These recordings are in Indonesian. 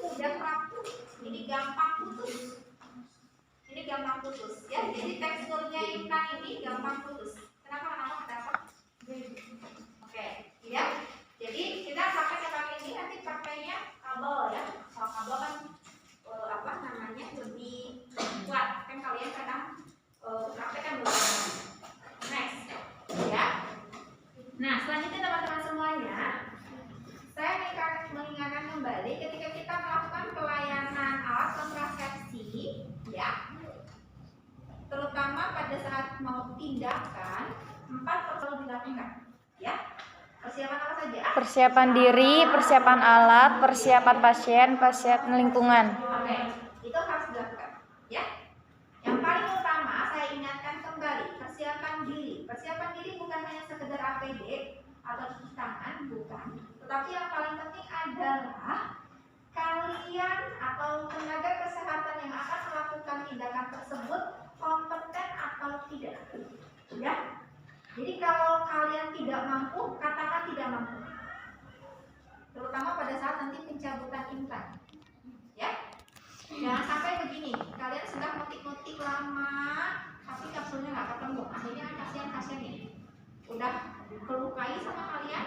mudah rapuh, ini gampang putus. Ini gampang putus ya. Jadi teksturnya ikan ini gampang putus. Kenapa? Ada apa? Oke, ya. Jadi kita pakai ini nanti pakainya kabel ya. Kalau kabel kan lebih kuat. Kan kalian kadang praktekkan dulu. Next, ya. Nah, selanjutnya teman-teman semuanya, saya mengingatkan kembali ketika kita melakukan pelayanan alat kontrasepsi, ya, terutama pada saat mau tindakan, 4 perlu dilakukan, ya. Persiapan apa saja? Persiapan diri, persiapan alat, persiapan pasien, persiapan lingkungan. Oke, itu harus dilakukan, ya. Yang paling utama saya ingatkan kembali, persiapan diri. Persiapan diri bukan hanya sekedar APD atau cuci tangan, bukan. Tetapi yang paling penting adalah kalian atau tenaga kesehatan yang akan melakukan tindakan tersebut kompeten atau tidak, ya. Jadi kalau kalian tidak mampu, katakan tidak mampu. Terutama pada saat nanti pencabutan implan, ya. Jangan sampai begini, kalian sudah ngotik-ngotik lama, tapi kapsulnya nggak ketemu. Akhirnya kasihan ini udah kelukai sama kalian,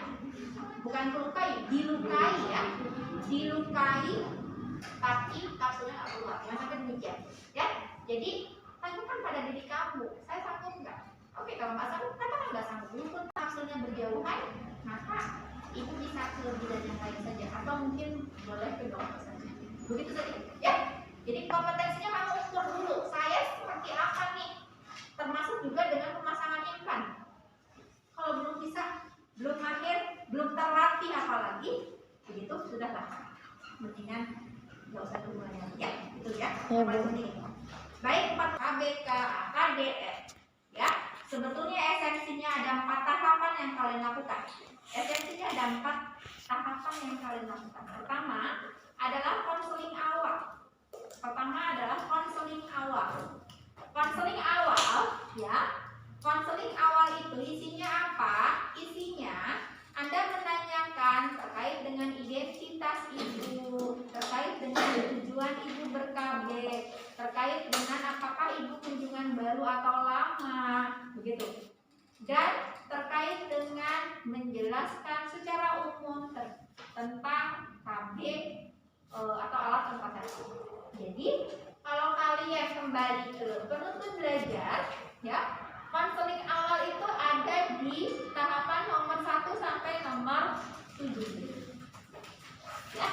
bukan kelukai, dilukai ya, dilukai, tapi kapsulnya nggak keluar. Jangan sampai demikian, ya. Jadi tanyakan pada diri kamu, saya sanggup nggak? Oke, kalau nggak sanggup, katakan nggak sanggup. Walaupun kapsulnya berjauhan, maka ibu bisa ke bidan yang lain saja, atau mungkin boleh ke dokter saja. Begitu saja, ya. Jadi kompetensinya kamu ukur dulu. Saya seperti apa nih? Termasuk juga dengan pemasangan implan. Kalau belum bisa, belum mahir, belum terlatih apalagi, begitu sudahlah. Mendingan nggak usah dimulai lagi, ya. Itu ya. Ya, Bu. Baik, 4 ABK, AKDR, ya. Sebetulnya esensinya ada 4 tahapan yang kalian lakukan. Esensinya ada 4 tahapan yang kalian lakukan. Pertama adalah konseling awal. Konseling awal, ya. Konseling awal itu isinya apa? Isinya Anda menanyakan terkait dengan identitas ibu, terkait dengan tujuan ibu ber-KB, terkait dengan apakah ibu kunjungan baru atau lama, begitu. Dan terkait dengan menjelaskan secara umum tentang KB atau alat kontrasepsi. Jadi kalau kalian kembali ke penuntut belajar, ya, konseling awal itu ada di tahapan nomor 1 sampai nomor 7, ya,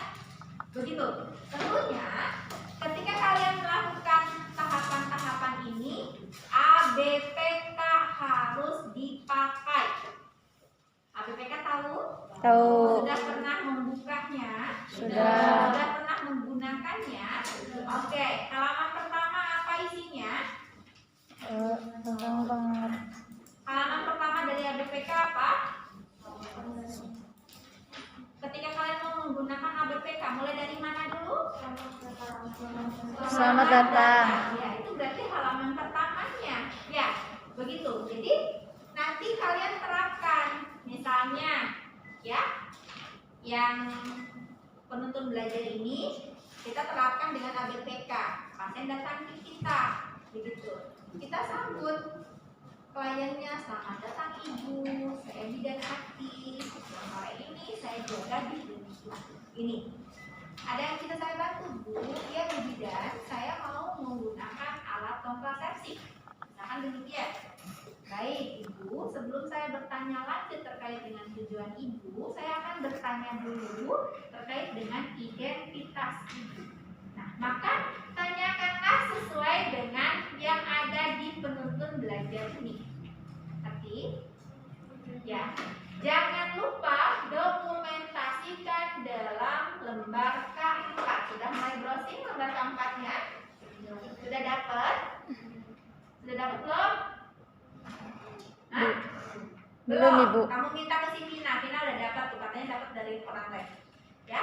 begitu. Tentunya ketika kalian melakukan tahapan-tahapan ini, ABPK harus dipakai. ABPK tahu? Tahu. Sudah pernah membukanya? Sudah. Sudah pernah menggunakannya? Oke, halaman pertama apa isinya? Halaman pertama dari ABPK apa? Ketika kalian mau menggunakan ABPK, mulai dari mana dulu? Selamat datang. Ya, itu berarti halaman pertamanya. Ya, begitu. Jadi nanti kalian terapkan, misalnya, ya, yang penuntun belajar ini kita terapkan dengan ABPK. Pasien datang ke kita, begitu. Kita sambut kliennya, selamat datang ibu, saya bidan aktif, sore ini saya jaga di klinik ini. Ada yang kita saya bantu, Bu, ya Bu bidan, saya mau menggunakan alat kontrasepsi. Misalkan demikian. Baik ibu, sebelum saya bertanya lanjut terkait dengan tujuan ibu, saya akan bertanya dulu terkait dengan identitas ibu. Nah, maka tanyakanlah sesuai dengan yang ada di penuntun belajar ini. Tapi, ya, jangan lupa dokumentasikan dalam lembar K4. Sudah mulai browsing lembar K4-nya? Sudah dapat? Sudah dapat belum? Hah? Belum, Ibu. Kamu minta ke si Vina udah dapat tuh, katanya dapat dari orang lain. Ya,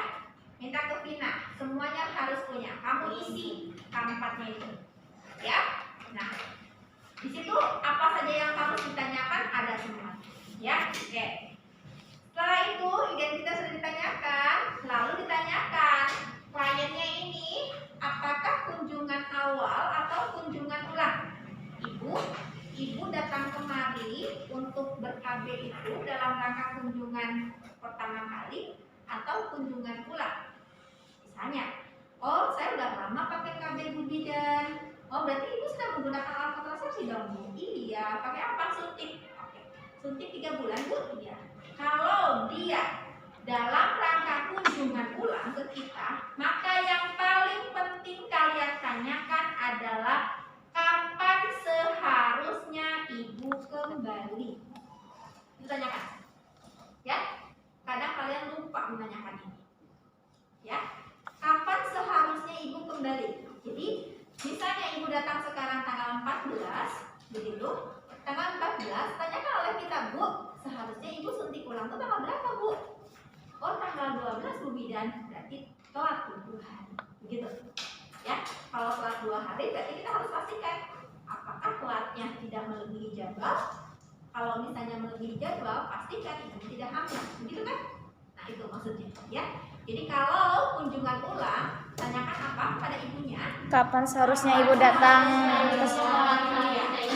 minta ke Vina, semuanya harus punya. Kamu isi K4-nya itu. Ya, nah, di situ apa saja yang harus ditanyakan ada semua. Ya, oke. Setelah itu identitas sudah ditanyakan, lalu ditanyakan kliennya itu dalam rangka kunjungan pertama kali atau kunjungan pulang. Misalnya, oh saya udah lama pakai KB Bu Bidan. Oh berarti ibu sudah menggunakan alat kontrasepsi dong Bu? Iya, pakai apa? Suntik. Oke. Suntik 3 bulan Bu? Iya. Kalau dia dalam rangka kunjungan pulang ke kita, maka yang paling penting kalian tanyakan adalah kapan seharusnya ibu kembali. Itu tanyakan. Ya, kadang kalian lupa menanyakan ini. Ya, kapan seharusnya ibu kembali? Jadi, misalnya ibu datang sekarang tanggal 14, begitu. Tanggal 14, tanyakan oleh kita, Bu, seharusnya ibu suntik ulang itu tanggal berapa, Bu? Oh, tanggal 12 Bu Bidan, berarti telat 2 hari. Begitu. Ya, kalau telat 2 hari berarti kita harus pastikan apakah telatnya tidak melebihi jadwal. Kalau misalnya melebihi jadwal, pastikan ibu tidak hamil. Begitu kan? Nah, itu maksudnya, ya. Jadi kalau kunjungan ulang, tanyakan apa pada ibunya? Kapan seharusnya ibu datang ke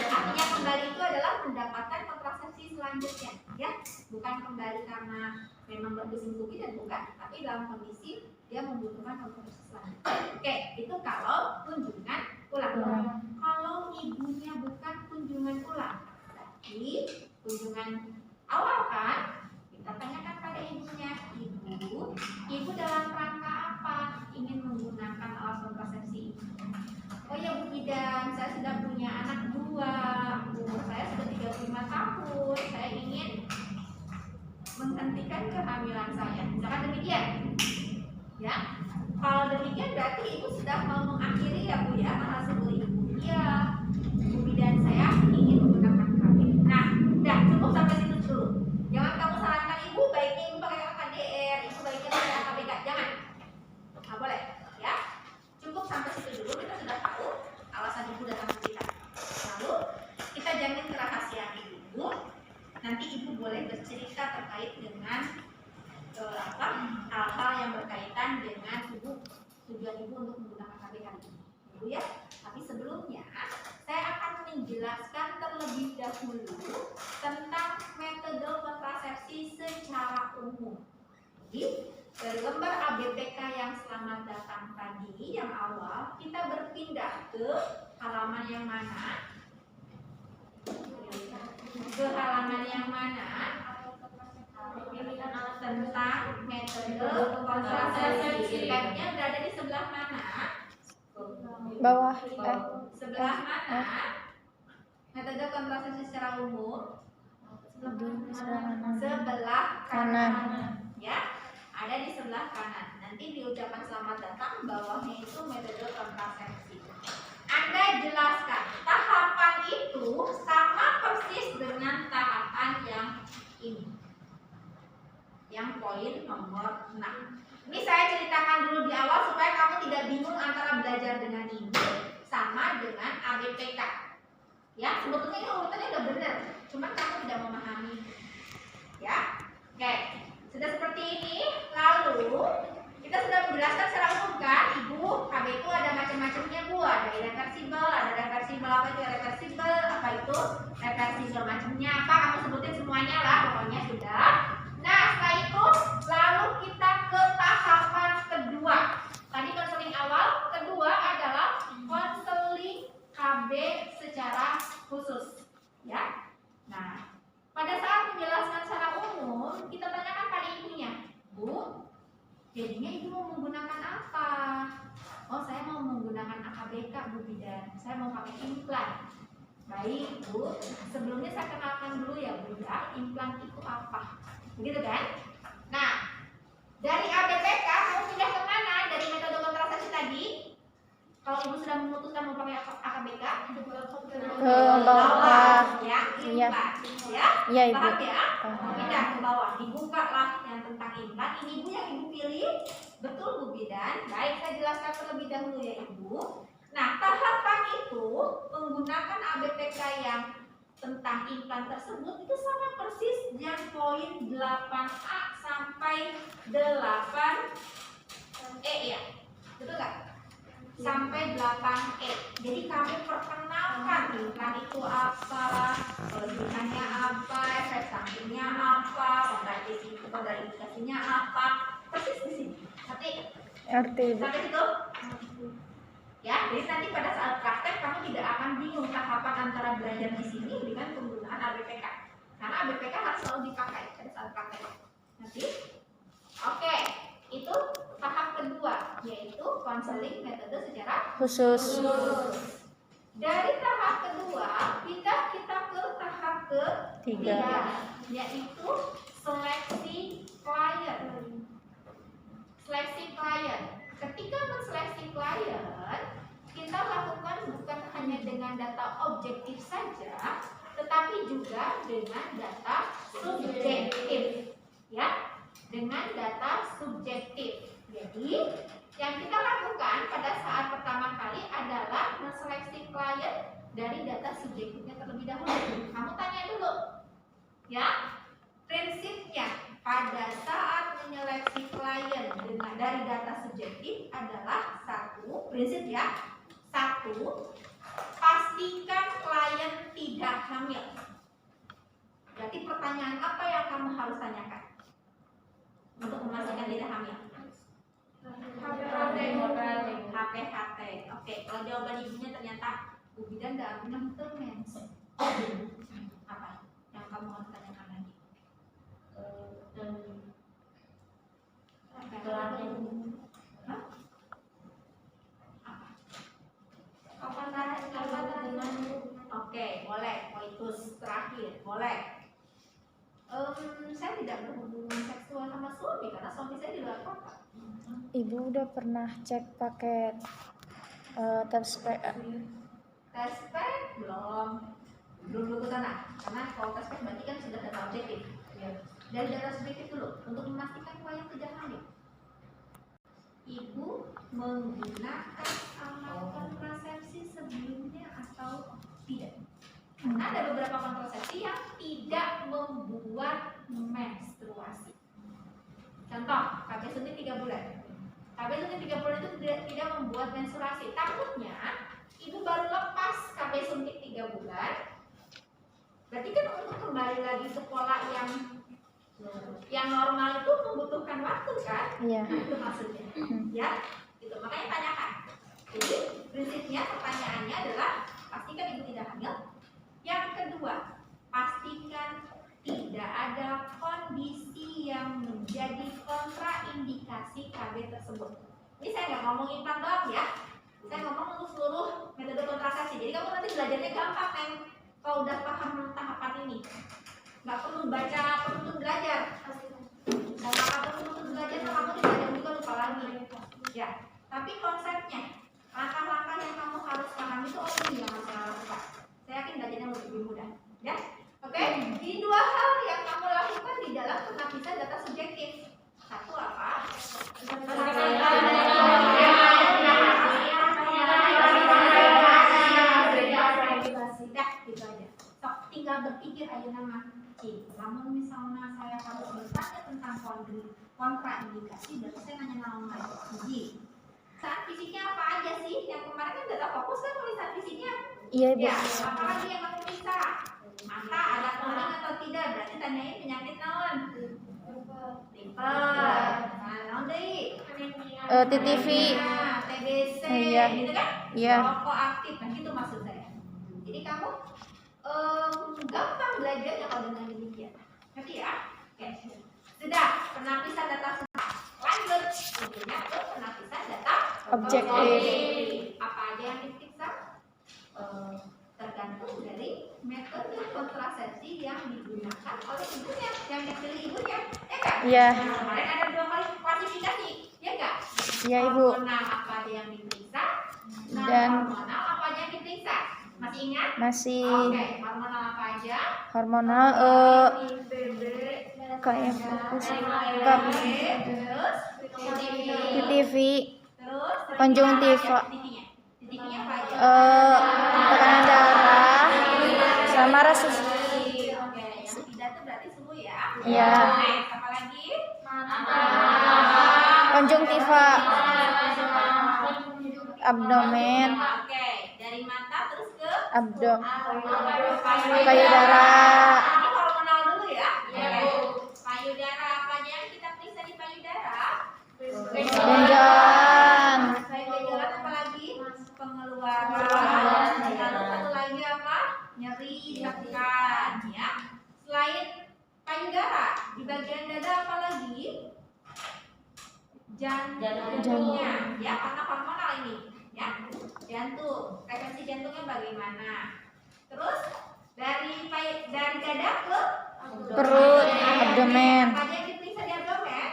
Artinya kembali itu adalah mendapatkan kontrasepsi selanjutnya, ya. Bukan kembali karena memang berbusin tubuh dan bukan, tapi dalam kondisi dia membutuhkan kontrasepsi selanjutnya. Oke, itu kalau kunjungan ulang. Kalau ibunya bukan kunjungan ulang, berarti kunjungan awal kan? Kita tanyakan pada ibunya, ibu dalam rangka apa ingin menggunakan alat kontrasepsi? Oh ya Bu Bidan, saya sudah punya anak 2, umur saya sudah 35 tahun, saya ingin menghentikan kehamilan saya. Misalkan demikian, ya. Kalau demikian berarti ibu sudah mau mengakhiri ya Bu ya, hasil ibu. Iya, Bu Bidan saya ingin menggunakan KB. Nah, udah cukup sampai situ dulu. Jangan kamu sarankan ibu baiknya ibu pakai KDR, ibu baiknya pakai AKBK, jangan. Nggak boleh, ya. Cukup sampai situ dulu, kita sudah tahu alasan ibu datang ke kita. Lalu kita jamin kerahasiaan ibu. Nanti ibu boleh bercerita terkait dengan hal-hal yang berkaitan dengan tujuan ibu untuk menggunakan KBK ini, ibu ya. Tapi sebelumnya saya akan menjelaskan terlebih dahulu tentang metode kontrasepsi secara umum. Jadi dari lembar ABPK yang selamat datang tadi yang awal, kita berpindah ke halaman yang mana? Ke halaman yang mana? Tentang metode kontrasepsi. Tabnya berada di sebelah mana? bawah Sebelah mana? Metode kontrasepsi secara umum? Sebelah kanan. Ya, ada di sebelah kanan. Nanti di ucapan selamat datang bawahnya itu metode kontrasepsi. Anda jelaskan tahapan itu sama persis dengan tahapan yang ini. Yang poin nomor 6. Ini saya ceritakan dulu di awal supaya kamu tidak bingung antara belajar dengan ini sama dengan ABPK. Ya, sebetulnya ini urutannya udah benar, cuma kamu tidak memahami. Ya, oke. Sudah seperti ini. Lalu kita sudah menjelaskan secara umum kan, ibu KB itu ada macam-macamnya Bu. Ada irreversibel, ada reversibel. Apa itu reversibel? Apa itu reversibel? Macamnya apa? Kamu sebutin semuanya lah, pokoknya sudah. Nah, setelah itu lalu kita ke tahapan kedua. Tadi konseling awal, kedua adalah konseling KB secara khusus. Ya. Nah, pada saat menjelaskan secara umum, kita tanyakan pada ibunya, Bu, jadinya ibu mau menggunakan apa? Oh, saya mau menggunakan AKBK Bu Bidan. Saya mau pakai implan. Baik Bu, sebelumnya saya kenalkan dulu ya Bu ya, implan itu apa? Begitu kan? Nah, dari ABPK kamu pindah ke mana? Dari metode kontrasepsi tadi. Kalau ibu sudah memutuskan mau pakai AKBK, ke bawah. Ya, implan. Ya, Iya Ibu. paham ya? Pindah ke bawah, dibuka lah yang tentang implan. Ini ibu yang ibu pilih, betul Bu Bidan. Baik, saya jelaskan terlebih dahulu ya Ibu. Nah, tahapan itu menggunakan ABPK yang tentang implan tersebut itu sama persis yang poin 8A sampai 8E ya. Betul nggak? sampai 8E. Jadi kamu perkenalkan iklan itu apa, kelebihannya apa, efek sampingnya apa, kontraindikasinya apa, persis di sini. Ngerti. Sampai situ? Ya, jadi nanti pada saat praktek kamu tidak akan bingung tahapan antara belajar di sini dengan penggunaan ABPK. Karena ABPK harus selalu dipakai pada saat praktek. Nanti, oke, itu tahap kedua, yaitu konseling metode secara Khusus. Dari tahap kedua, kita ke tahap ketiga, yaitu seleksi klien. Seleksi klien. Ketika menseleksi klien, kita lakukan bukan hanya dengan data objektif saja, tetapi juga dengan data subjektif, ya, dengan data subjektif. Jadi, yang kita lakukan pada saat pertama kali adalah menseleksi klien dari data subjektifnya terlebih dahulu. Kamu tanya dulu, ya, prinsipnya pada saat menyeleksi klien dari data subjektif adalah satu, prinsip ya, satu, pastikan klien tidak hamil. Berarti pertanyaan apa yang kamu harus tanyakan untuk memastikan tidak hamil? HPHT. Oke, kalau jawaban ibunya ternyata Bu Bidan nggak pernah mens. Apa yang kamu harus tanyakan lagi? Oke, boleh. Koitus terakhir, boleh. Saya tidak berhubungan seksual sama suami karena suami saya di luar kota. Ibu udah pernah cek pakai tes spek? Tes spek belum ke sana. Karena kalau tes spek berarti kan sudah data objektif. Dari data subjektif dulu untuk memastikan klien tidak hamil. Ibu menggunakan alat kontrasepsi sebelumnya atau tidak? Karena ada beberapa kontrasepsi yang tidak membuat menstruasi. Contoh, KB suntik 3 bulan. KB suntik 3 bulan itu tidak membuat menstruasi. Takutnya ibu baru lepas KB suntik 3 bulan. Berarti kan untuk kembali lagi ke pola yang normal itu membutuhkan waktu kan? Iya. Itu maksudnya. Ya, itu makanya tanyakan. Jadi prinsipnya pertanyaannya adalah pastikan ibu tidak hamil. Yang kedua, pastikan tidak ada kondisi yang menjadi kontraindikasi KB tersebut. Ini saya nggak ngomong implan doang ya. Saya ngomong untuk seluruh metode kontrasepsi. Jadi kamu nanti belajarnya gampang kan? Kalau udah paham tahapan ini, nggak perlu baca penuntut belajar. Mau apa penuntut belajar, kamu belajar juga lupa lagi. Ya, tapi konsepnya, langkah-langkah yang kamu harus paham itu ini yang harus kamu lakukan. Saya yakin belajarnya lebih mudah. Ya, oke. Ini 2 hal yang kamu lakukan di dalam penapisan data subjektif. Satu apa? Gitu aja. Sok tinggal berpikir aja nama. Namun misalnya saya harus bertanya tentang kontraindikasi, berarti saya nanya nama uji. Saat fisiknya apa aja sih? Yang kemarin kan data fokus kan tulisan fisiknya. Iya, Ibu. Ya, apa lagi yang kamu bisa? Mata ada kuning atau tidak? Berarti tanyain penyakit naon. Naon deui? TTV. TBC, Iya. gitu kan? Iya. Rokok aktif, nah gitu maksud saya. Jadi kamu gampang belajarnya kalau dengan demikian. Ngerti ya? Oke. Sudah, penapisan data sudah. Lanjut, tentunya ke penapisan data Objektif. Apa aja yang diperiksa? Tergantung dari metode kontrasepsi yang digunakan oleh ibunya, yang dipilih ibunya, ya kan? Iya. Kemarin ada 2 kali klasifikasi, ya enggak? Iya, Ibu. Hormonal apa aja yang diperiksa? Dan hormonal apa aja yang diperiksa? Masih ingat? masih Oke, hormonal apa aja? hormonal IBB, kayak fokus terus TTV, terus konjungtiva, titiknya apa aja? tekanan darah, sama rasa. Oke, yang tidak itu berarti suhu ya? Iya. Next, apa lagi? Konjungtiva, abdomen, Oke, dari mata terus ke payudara, Ini hormonal dulu ya. Payudara, apa aja yang kita periksa di payudara? benjolan, Selain benjolan apa lagi? Pengeluaran. Lalu satu lagi apa? Nyeri, tekan, ya. Selain payudara, di bagian dada apa lagi? Jantungnya, ya, karena hormonal ini, ya. Jantung, frekuensi jantungnya bagaimana? Terus dari dada ke perut, abdomen, apa aja yang diperiksa di abdomen?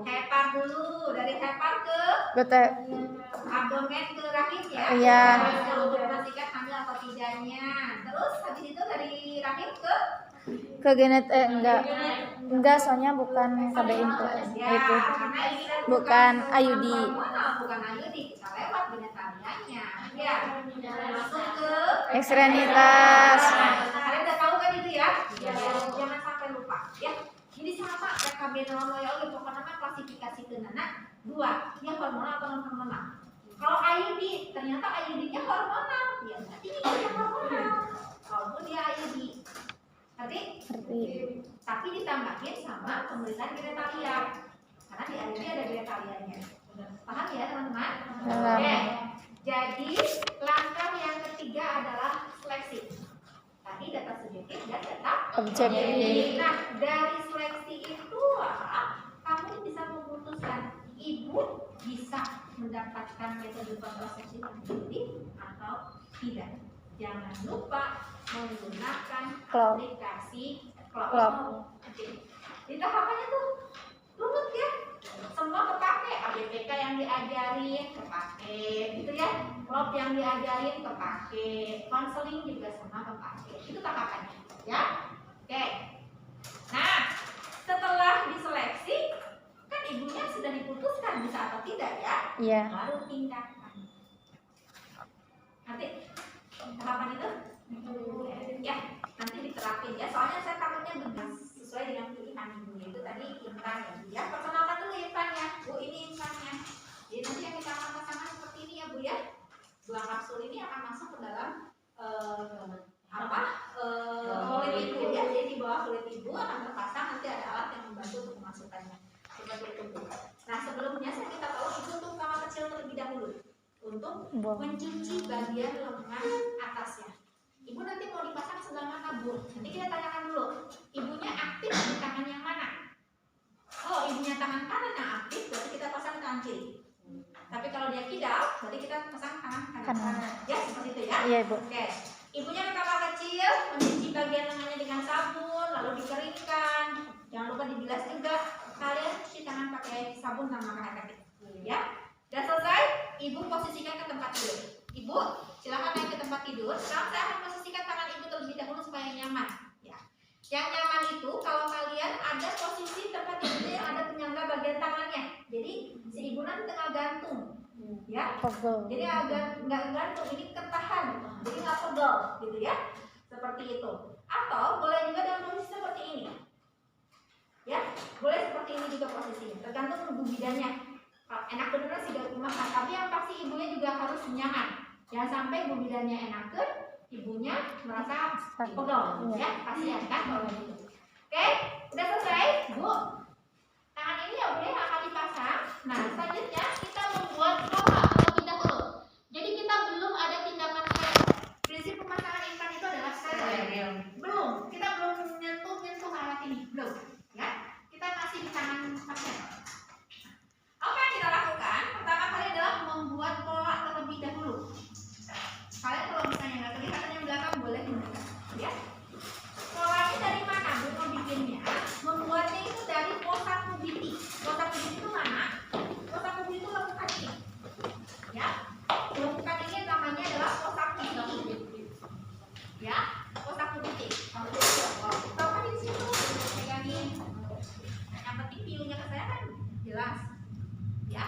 Hepar dulu, dari hepar ke betul, abdomen ke rahim ya. Iya. Untuk memastikan hamil atau tidaknya. Terus habis itu dari rahim ke ke enggak soalnya bukan KBI itu, ya, karena ini kan bukan IUD. hormonal, bukan IUD, kita lewat genetalianya. Ya, langsung ke ekstremitas, kalian udah tahu kan itu ya? Jangan sampai lupa ya. Ini sama RKB Noloyogi, pokoknya klasifikasi kenana dua, dia hormonal atau non hormonal. Kalau IUD, ternyata IUD-nya hormonal, ya berarti ini yang hormonal. Kalau dia IUD, ngerti? Tapi ditambahin sama pemeriksaan genetalia, karena di IUD ada genetalianya. Paham ya teman-teman? Paham. Oke. Jadi langkah yang ketiga adalah seleksi. Tadi data subjektif dan data objektif. Nah, dari seleksi itulah kamu bisa memutuskan ibu bisa mendapatkan metode kontrasepsi mandiri atau tidak. Jangan lupa menggunakan Klop. aplikasi Klop. Oke. Di tahapannya tuh rumit ya. Semua kepake, ABPK yang diajarin kepake, gitu ya. Klop yang diajarin kepake, konseling juga sama kepake. Itu tahapannya, ya. Oke. Nah, setelah diseleksi, kan ibunya sudah diputuskan bisa atau tidak ya? Iya. Baru tindakan. Nanti tahapan itu, ya nanti diterapin ya. Soalnya saya takutnya benar sesuai dengan pilihan ibunya itu tadi intan ya Bu ya. Perkenalkan dulu intannya, Bu ini intannya. Jadi nanti yang kita akan pasangkan seperti ini ya Bu ya. Dua kapsul ini akan masuk ke dalam kulit ibu ya. Jadi di bawah kulit ibu akan terpasang, nanti ada alat yang membantu untuk memasukkannya seperti itu Bu. Nah sebelumnya saya minta tolong ibu untuk kamar kecil terlebih dahulu untuk mencuci bagian lengan atasnya. Ibu nanti mau dipasang sebelah mana Bu? Nanti kita tanyakan dulu. Ibunya aktif di tangan yang mana? Oh ibunya tangan kanan yang aktif, berarti kita pasang tangan kiri. Tapi kalau dia kidal, berarti kita pasang tangan kanan. Ya seperti itu ya. Iya Ibu. Oke. Ibunya ke kamar kecil, mencuci bagian lengannya dengan sabun, lalu dikeringkan. Jangan lupa dibilas juga. Kalian cuci tangan pakai sabun sama air kaki. Ya. Udah selesai? Ibu posisikan ke tempat tidur. Ibu, silakan naik ke tempat tidur. Sekarang saya akan posisikan tangan ibu terlebih dahulu supaya nyaman. Ya. Yang nyaman itu kalau kalian ada posisi tempat tidurnya yang ada penyangga bagian tangannya. Jadi si ibu nanti tengah gantung. Ya. Jadi agak nggak gantung, ini tertahan. Jadi nggak pegel, gitu ya. Seperti itu. Atau boleh juga dalam posisi seperti ini. Ya, boleh seperti ini juga posisinya. Tergantung ibu bidannya. Enak bener sih dari rumah, tapi yang pasti ibunya juga harus nyaman. Jangan sampai ibu bidannya enakan, ibunya merasa pegel, ya kasihan kan kalau gitu. Oke, udah selesai, Bu. Tangan ini ya udah akan dipasang. Nah, selanjutnya kita membuat pola terlebih dahulu. Jadi kita belum ada tindakan steril. Prinsip pemasangan implan itu adalah steril. Belum, kita belum menyentuh alat ini, belum. Ya, kita masih di tangan pasien. Apa yang kita lakukan? Pertama kali adalah membuat pola terlebih dahulu. Kalian kalau misalnya nggak kelihatan yang belakang boleh mendekat, ya. Polanya dari mana Bu mau bikinnya? Membuatnya itu dari kotak kubiti. Kotak kubiti itu mana? Kotak kubiti itu lekukan ini, ya. Lekukan ini namanya adalah kotak kubiti, ya. Kotak kubiti. Tahu kan di situ? Pegangin. Yang penting view-nya ke saya kan jelas. Ya.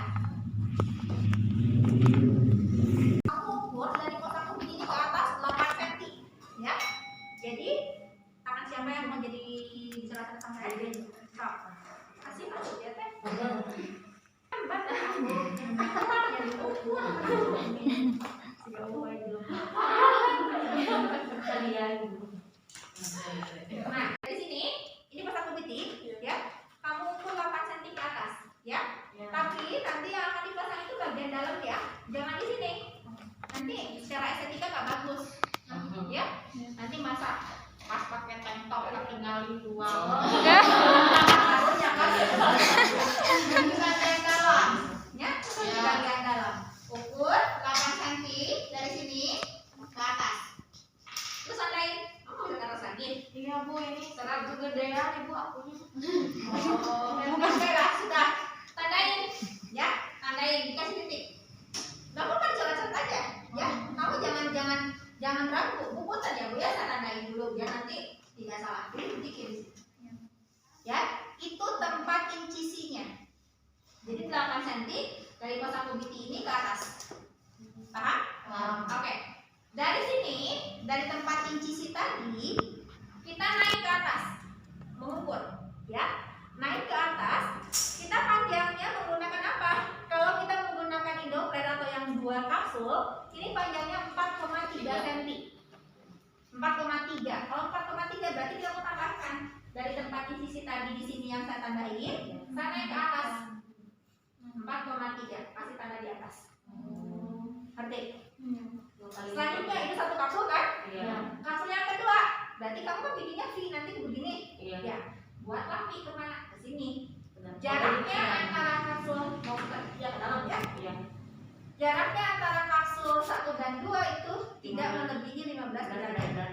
Aku ukur dari kotak kubiti ini ke atas 8 cm. Ya. Jadi tangan siapa yang mau jadi diserahkan sama saya? Kasih masuk ya teh. Hebat aku. 8 cm dari pasang kubiti ini ke atas. Paham? Oke. Dari sini, dari tempat incisi tadi, kita naik ke atas, mengukur, ya. Naik ke atas, kita panjangnya menggunakan apa? Kalau kita menggunakan Indopred atau yang 2 kapsul, ini panjangnya 4,3 cm. 4,3. Kalau 4,3 berarti kamu tambahkan dari tempat incisi tadi di sini yang saya tandain, saya naik ke atas 4,3, kasih tanda di atas. Ngerti? Selanjutnya itu 1 kapsul kan? Kapsul yang kedua, berarti kamu kan bikinnya V nanti begini. Ya, buatlah V kemana? Ke sini. Jaraknya antara kapsul mau ke dalam ya? Jaraknya antara kapsul 1 dan 2 itu tidak melebihi 15 derajat.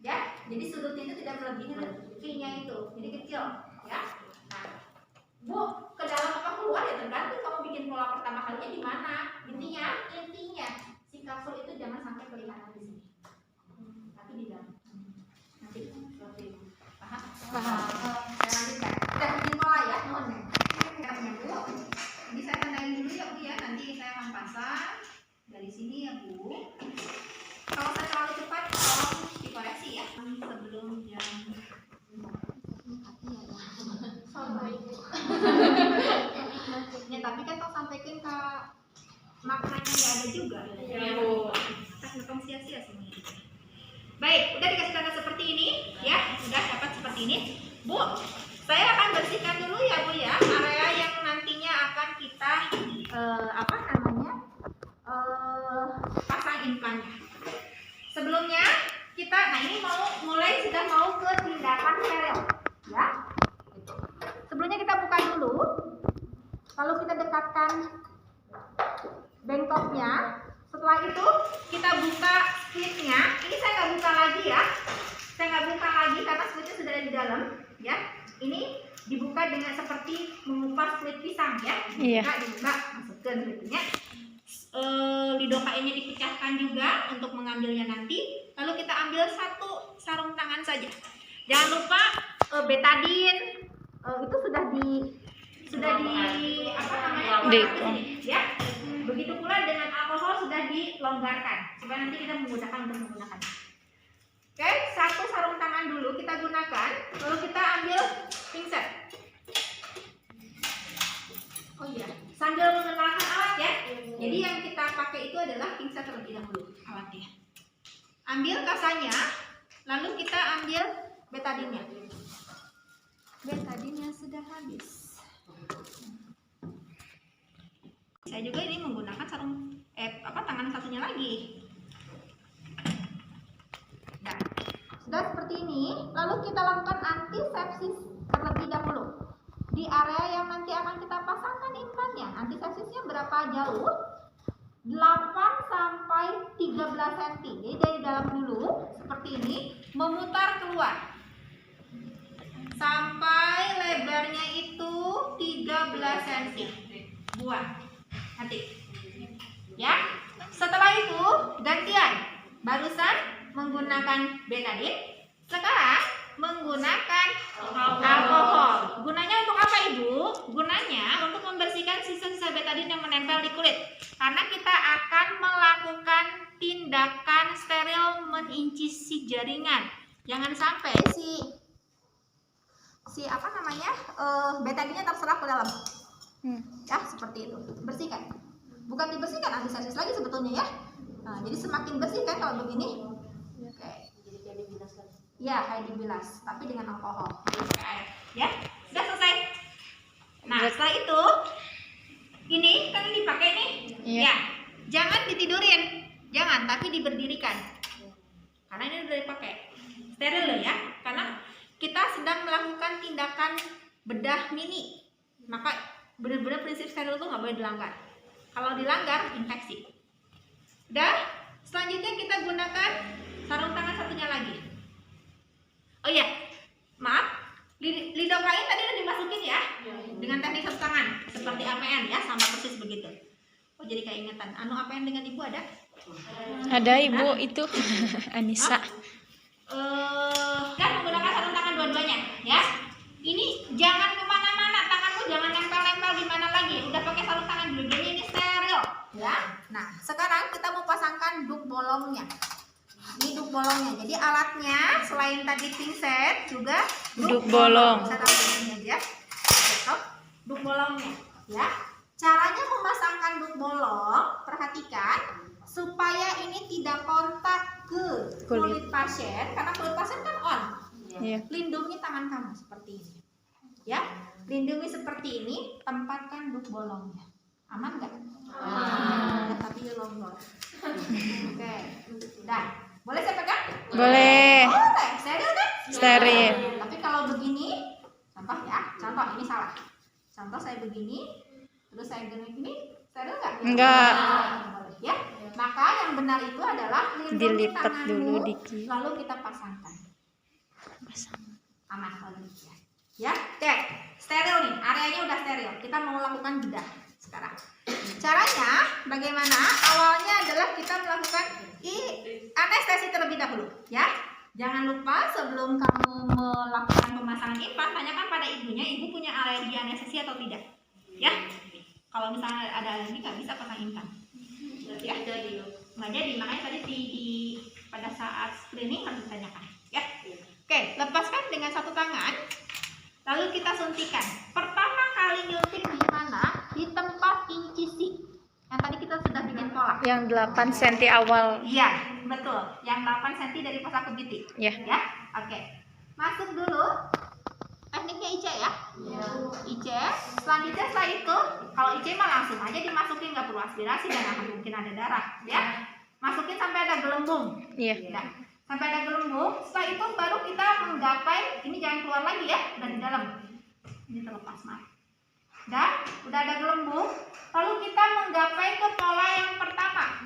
Ya, jadi sudutnya itu tidak melebihi V-nya itu, jadi kecil, ya. Nah, Bu, ke dalam apa keluar ya tergantung kamu bikin pola pertama kalinya di mana. Intinya si kapsul itu jangan sampai kelihatan di sini, tapi di dalam. Nanti seperti itu. Paham? Saya lanjutkan. Udah bikin pola ya, mohon ya. Caranya Bu, ini saya tandain dulu ya Bu ya. Nanti saya akan pasang dari sini ya Bu. Kalau saya terlalu cepat, tolong dikoreksi ya. Sebelum jam ya, tapi kan kau sampaikan ke maknanya nggak ada juga. Ya Bu. Kita sia-sia semuanya. Baik, udah dikasih tanda seperti ini, ya, udah dapat seperti ini. Bu, saya akan bersihkan dulu ya Bu ya, area yang nantinya akan kita pasang implannya. Sebelumnya kita, nah ini sudah mau ke tindakan steril, ya. Sebelumnya kita buka dulu, lalu kita dekatkan bengkoknya. Setelah itu kita buka splitnya. Ini saya nggak buka lagi ya, karena splitnya sudah ada di dalam, ya. Ini dibuka dengan seperti mengupas split pisang, ya. Dibuka, masukkan splitnya. Lidokainnya dipecahkan juga untuk mengambilnya nanti. Lalu kita ambil 1 sarung tangan saja. Jangan lupa betadin itu sudah di ya. Begitu pula dengan alkohol sudah dilonggarkan supaya nanti kita untuk menggunakan. Oke, 1 sarung tangan dulu kita gunakan, lalu kita ambil pinset. Oh iya, sambil mengenalkan alat ya. Jadi yang kita pakai itu adalah pinset terlebih dahulu alatnya. Ambil kasanya, lalu kita ambil betadinnya. Betadinnya sudah habis. Saya juga ini menggunakan tangan satunya lagi. Nah, sudah seperti ini. Lalu kita lakukan antisepsis terlebih dahulu di area yang nanti akan kita pasangkan implannya. Antisepsisnya berapa jauh? 8 sampai 13 cm. Jadi dari dalam dulu seperti ini, memutar keluar sampai lebarnya itu 13 cm. Buang. Nanti. Ya. Setelah itu gantian. Barusan menggunakan betadin, sekarang menggunakan alkohol. Gunanya untuk apa Ibu? Gunanya untuk membersihkan sisa-sisa betadin yang menempel di kulit. Karena kita akan melakukan tindakan steril mengincisi jaringan. Jangan sampai betadinnya terserap ke dalam. Ya, seperti itu. Bersihkan. Bukan dibersihkan, antisepsis lagi sebetulnya ya. Nah, jadi semakin bersih kan kalau begini. Oke. Ya, kayak dibilas, tapi dengan alkohol. Ya, sudah selesai. Nah, setelah itu, ini kan dipakai nih. Ya, jangan ditidurin, tapi diberdirikan. Karena ini udah dipakai. Steril loh ya, karena kita sedang melakukan tindakan bedah mini. Maka benar-benar prinsip steril itu nggak boleh dilanggar. Kalau dilanggar, infeksi. Udah, selanjutnya kita gunakan sarung tangan satunya lagi. Oh iya, maaf, lidocain tadi udah dimasukin ya, dengan teknik satu tangan, seperti APN ya, sama persis begitu. Oh jadi keingetan, APN dengan Ibu ada? Ada Ibu itu, Anissa. Dan menggunakan sarung tangan dua-duanya, ya. Ini jangan kemana-mana, tanganmu jangan nempel-nempel di bolongnya. Ini duk bolongnya. Jadi alatnya selain tadi pinset juga Duk bolong. Saya taruh di sini aja. Cocok. Duk bolongnya, ya. Caranya memasangkan duk bolong, perhatikan supaya ini tidak kontak ke kulit pasien, karena kulit pasien kan on. Iya. Lindungi tangan kamu seperti ini, ya. Lindungi seperti ini, tempatkan duk bolongnya. Aman nggak? Aman. Tapi longlor. Oke, dah. Boleh saya pegang? Boleh. Boleh. Steril kan? Steril. Tapi kalau begini, contoh ya, contoh ini salah. Contoh saya begini, terus saya gini, steril nggak? Enggak. Boleh, ya. Maka yang benar itu adalah lindungi Dilipat tanganmu, dulu dikit. lalu kita pasangkan. Aman kalau demikian. Ya, oke. Steril nih, areanya udah steril. Kita mau lakukan bedah sekarang. Caranya bagaimana? Awalnya adalah kita melakukan anestesi terlebih dahulu, ya. Jangan lupa sebelum kamu melakukan pemasangan implan, tanyakan pada ibunya, ibu punya alergi anestesi atau tidak, ya. Kalau misalnya ada alergi nggak bisa pasang implan, ya. Nggak jadi, makanya tadi pada saat screening harus ditanyakan, ya. Oke, lepaskan dengan satu tangan, lalu kita suntikan. Pertama kali nyuntik di mana? Di tempat incisi. Yang tadi kita sudah bikin pola. Yang 8 cm awal. Iya, betul. Yang 8 cm dari pos aku biti. Ya. Ya, oke. Masuk dulu. Tekniknya IC ya. IC. Selanjutnya setelah itu, kalau IC mah langsung aja dimasukin, nggak perlu aspirasi dan akan mungkin ada darah. Ya. Masukin sampai ada gelembung. Iya. Nah, sampai ada gelembung. Setelah itu baru kita menggapai. Ini jangan keluar lagi ya, udah di dalam. Ini terlepas, maaf. Dan udah ada gelembung, lalu kita menggapai ke pola yang pertama.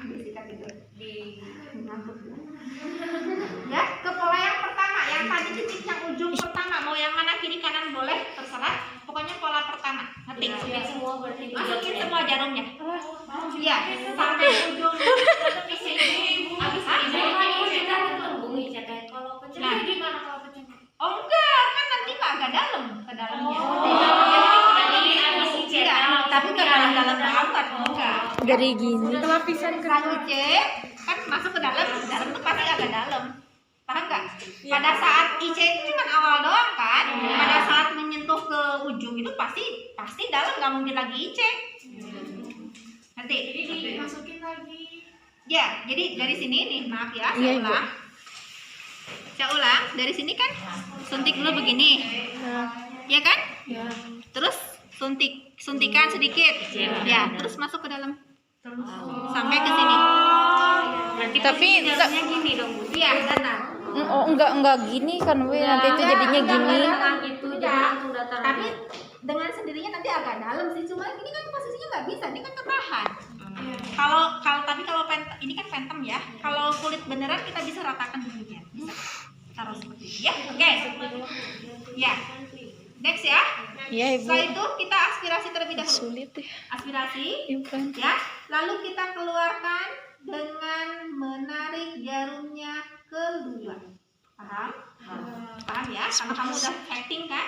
Ya, ke pola yang pertama, yang tadi titik yang ujung pertama, mau yang mana kiri kanan boleh, terserah. Pokoknya pola pertama. Ngerti? Masukin semua jarumnya. Iya, sampai ujung. Nah, gimana kalau pecah? Oh enggak, kan nanti nggak agak dalam ke dalamnya. Iya, tapi nggak dalam-dalam banget, enggak. Dari gini. Lapisan IC kan masuk ke dalam tuh pasti agak dalam. Paham nggak? Pada saat IC itu cuma awal doang kan. Pada saat menyentuh ke ujung itu pasti dalam, nggak mungkin lagi IC. Nanti. Jadi dimasukin lagi. Ya, jadi dari sini nih, maaf ya, saya ulang. Saya ulang, dari sini kan suntik dulu begini. Ya kan? Ya. Terus suntikan sedikit. Ya, terus masuk ke dalam. Sampai ke sini. Tapi Jalannya gini dong, Bu. Iya, benar. oh enggak gini kan, We. Nanti itu jadinya gini. Gitu, jadi langsung datar. Tapi dengan sendirinya nanti agak dalam sih. Cuma ini kan posisinya nggak bisa, ini kan ketahan. Kalau ini kan phantom ya. Kalau kulit beneran kita bisa ratakan demikian. Bisa. Taruh seperti ini ya. Oke. Ya. Next ya. Iya, Ibu. Setelah itu kita aspirasi terlebih dahulu. Sulit ya. Aspirasi. Implan. Ya. Lalu kita keluarkan dengan menarik jarumnya keluar. Paham? Paham ya? Karena kamu udah setting kan?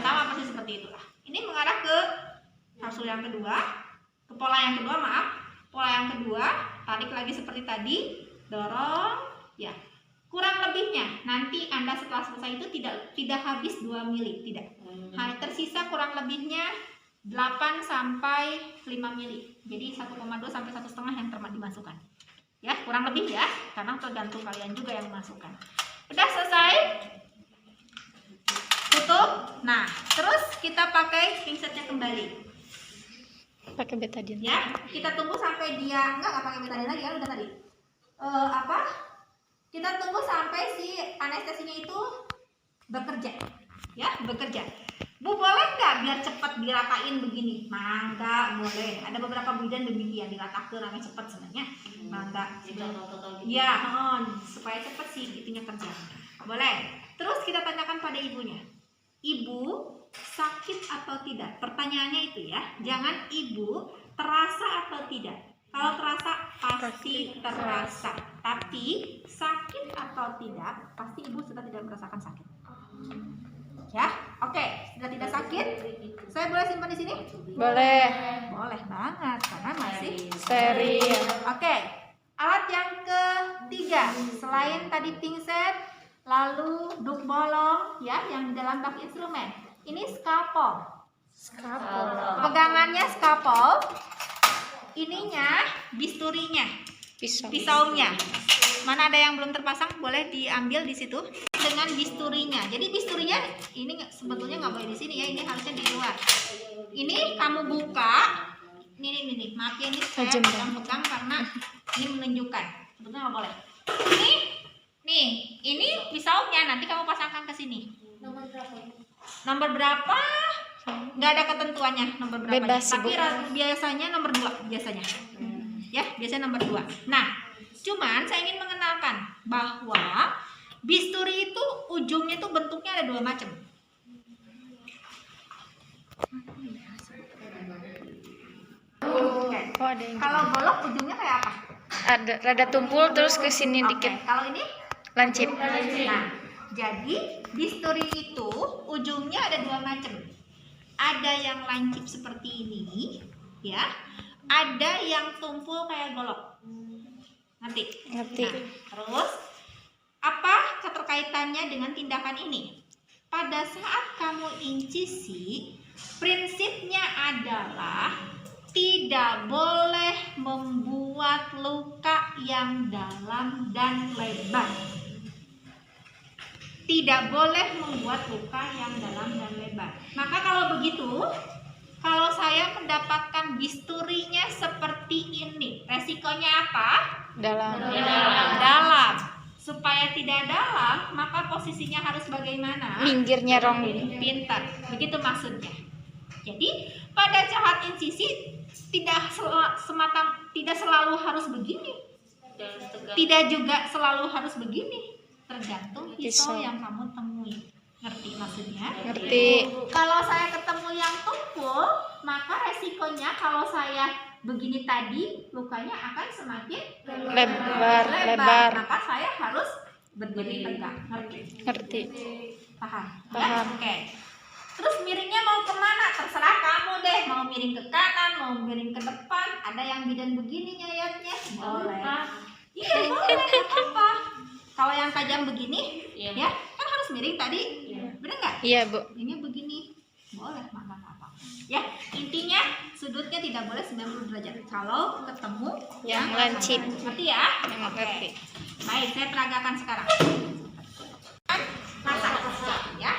Sama persis seperti itulah. Ini mengarah ke kapsul yang kedua, ke pola yang kedua, maaf. Pola yang kedua, tarik lagi seperti tadi, dorong, ya. Kurang lebihnya nanti Anda setelah selesai itu tidak habis 2 mili, tidak. Tersisa kurang lebihnya 8 sampai 5 mili. Jadi 1,2 sampai 1,5 yang dimasukkan. Ya, kurang lebih ya, karena tergantung kalian juga yang memasukkan. Udah selesai? Tutup. Nah, terus kita pakai pinsetnya kembali. Pakai betadine. Ya, kita tunggu sampai dia nggak pakai betadine lagi kan udah tadi. Kita tunggu sampai si anestesinya itu bekerja. Ya, bekerja. Bu, boleh nggak biar cepat diratain begini? Mangga, boleh. Ada beberapa bidan demikian diratakan namanya cepat sebenarnya. Mangga. Ya, supaya cepat sih itunya kerja. Boleh. Terus kita tanyakan pada ibunya. Ibu sakit atau tidak? Pertanyaannya itu ya. Jangan ibu terasa atau tidak. Kalau terasa pasti terasa. Tapi sakit atau tidak, pasti ibu sudah tidak merasakan sakit. Ya, oke. Sudah tidak sakit. Saya boleh simpan di sini? Boleh. Boleh banget karena masih Steril. Oke. Alat yang ketiga, selain tadi pinset, lalu duk bolong, ya, yang di dalam bak instrumen. Ini scalpel. Pegangannya scalpel. Ininya bisturinya, pisaunya. Mana ada yang belum terpasang, boleh diambil di situ dengan bisturinya. Jadi bisturinya ini sebetulnya nggak boleh di sini ya, ini harusnya di luar. Ini kamu buka. Ini, maaf ya, ini saya pegang karena ini menunjukkan. Sebetulnya nggak boleh. Ini pisaunya, nanti kamu pasangkan ke sini. Nomor berapa? Nggak ada ketentuannya nomor berapa. Bebas, Tapi Ibu. biasanya nomor 2 biasanya. Ya, biasanya nomor 2. Nah, cuman saya ingin mengenalkan bahwa bisturi itu ujungnya itu bentuknya ada 2 macam. Oke. Oh, ada yang Kalau golok ujungnya kayak apa? ada rada tumpul terus ke sini Oke. dikit Kalau ini? lancip. Nah, jadi bisturi itu ujungnya ada 2 macam. Ada yang lancip seperti ini, ya. Ada yang tumpul kayak golok. Ngerti? Ngerti. Nah, terus apa keterkaitannya dengan tindakan ini? Pada saat kamu incisi, prinsipnya adalah tidak boleh membuat luka yang dalam dan lebar. Tidak boleh membuat luka yang dalam dan lebar. Maka kalau begitu, kalau saya mendapatkan bisturinya seperti ini, resikonya apa? Dalam. Dalam. Supaya tidak dalam, maka posisinya harus bagaimana? Minggirnya rong. Pintar. Begitu maksudnya. Jadi pada saat incisi tidak selalu harus begini. Tidak juga selalu harus begini. Tergantung pisau Pisau. yang kamu temui. Ngerti maksudnya? Ngerti. Kalau saya ketemu yang tumpul, maka resikonya kalau saya begini tadi, lukanya akan semakin Lebar. Maka saya harus berdiri tegak. Ngerti? Ngerti. Paham? Paham. Ya? Oke. Terus miringnya mau kemana? Terserah kamu deh. Mau miring ke kanan, mau miring ke depan. Ada yang bidan begini nyayatnya. Boleh. Iya, boleh. Nggak apa-apa. Kalau yang tajam begini, Iya. ya kan harus miring tadi. Bener nggak? Iya, Bu. Ini begini. Boleh, nggak apa-apa. Ya, intinya sudutnya tidak boleh 90 derajat. Kalau ketemu Yang lancip. Ngerti ya? Yang Oke. ngerti. Baik, saya peragakan sekarang. Masak, ya.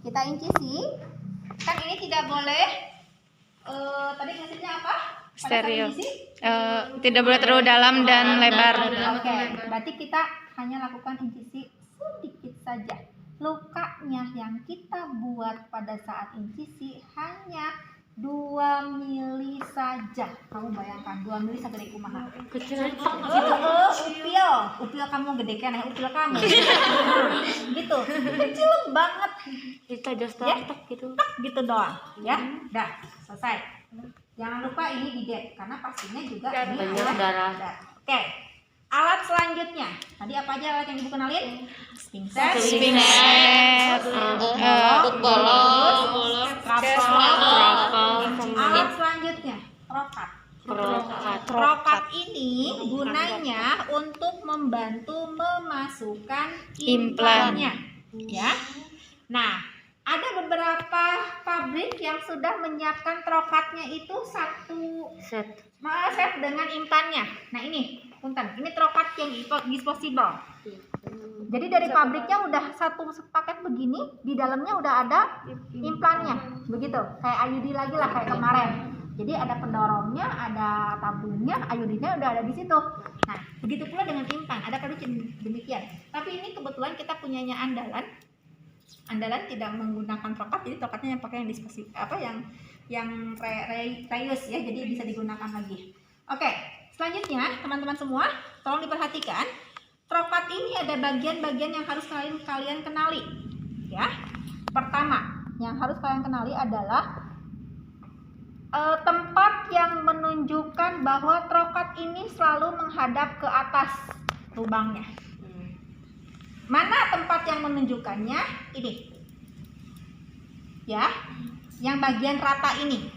Kita incisi. Kan ini tidak boleh. Tadi prinsipnya apa? Pada saat Stereo. incisi? Tidak boleh terlalu dalam dan lebar. Oke, berarti kita hanya lakukan incisi sedikit saja. Lukanya yang kita buat pada saat incisi hanya 2 mili saja. Kamu bayangkan 2 mili segede kumaha. Upil kamu gede kan ya, upil kamu. Gitu. Kecil banget. Kita just Ya. gitu. Tak gitu doang, ya. Dah, selesai. Jangan lupa ini didet karena pastinya juga ini Banyak adalah darah. Oke. Alat selanjutnya. Tadi apa aja alat yang Ibu kenalin? Pinset, Pinset, bolong, Alat selanjutnya, trokat. Trokat ini gunanya untuk membantu memasukkan Implan. implannya, ya. Nah, ada beberapa pabrik yang sudah menyiapkan trokatnya itu satu set. set dengan implannya. Nah ini, punten, ini trokat yang disposable. Jadi dari pabriknya udah satu paket begini, di dalamnya udah ada implannya, begitu. Kayak IUD lagi lah kayak kemarin. Jadi ada pendorongnya, ada tabungnya, IUD-nya udah ada di situ. Nah, begitu pula dengan implan, ada pabrik demikian. Tapi ini kebetulan kita punyanya andalan. Andalan tidak menggunakan trokat, jadi trokatnya yang pakai yang disposable, yang reuse ya, jadi bisa digunakan lagi. Oke, selanjutnya teman-teman semua, tolong diperhatikan. Trokat ini ada bagian-bagian yang harus kalian kenali, ya. Pertama, yang harus kalian kenali adalah tempat yang menunjukkan bahwa trokat ini selalu menghadap ke atas lubangnya. Mana tempat yang menunjukkannya? Ini, ya, yang bagian rata ini.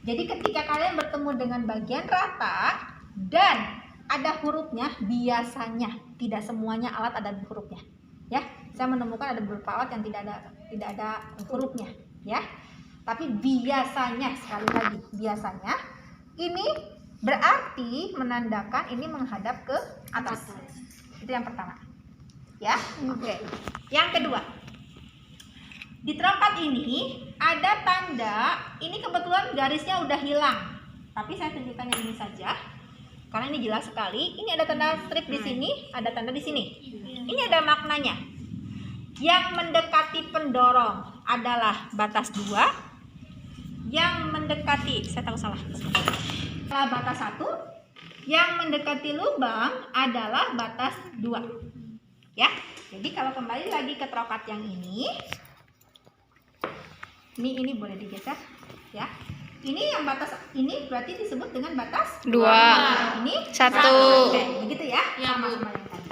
Jadi ketika kalian bertemu dengan bagian rata, dan ada hurufnya biasanya. Tidak semuanya alat ada hurufnya. Ya, saya menemukan ada beberapa alat yang tidak ada hurufnya. Ya, tapi biasanya, sekali lagi biasanya, ini berarti menandakan ini menghadap ke atas. Itu yang pertama. Ya, oke. Yang kedua, di trokat ini ada tanda. Ini kebetulan garisnya udah hilang, tapi saya tunjukkan yang ini saja karena ini jelas sekali. Ini ada tanda strip di sini, ada tanda di sini. Ini ada maknanya. Yang mendekati pendorong adalah batas 2. Yang mendekati, saya tahu salah. Adalah batas 1. Yang mendekati lubang adalah batas 2. Ya. Jadi kalau kembali lagi ke trokat yang ini boleh digeser, ya. Ini yang batas ini berarti disebut dengan batas 2. Ini 1. Oke, begitu ya? Ya, Bu. Sama-sama yang tadi.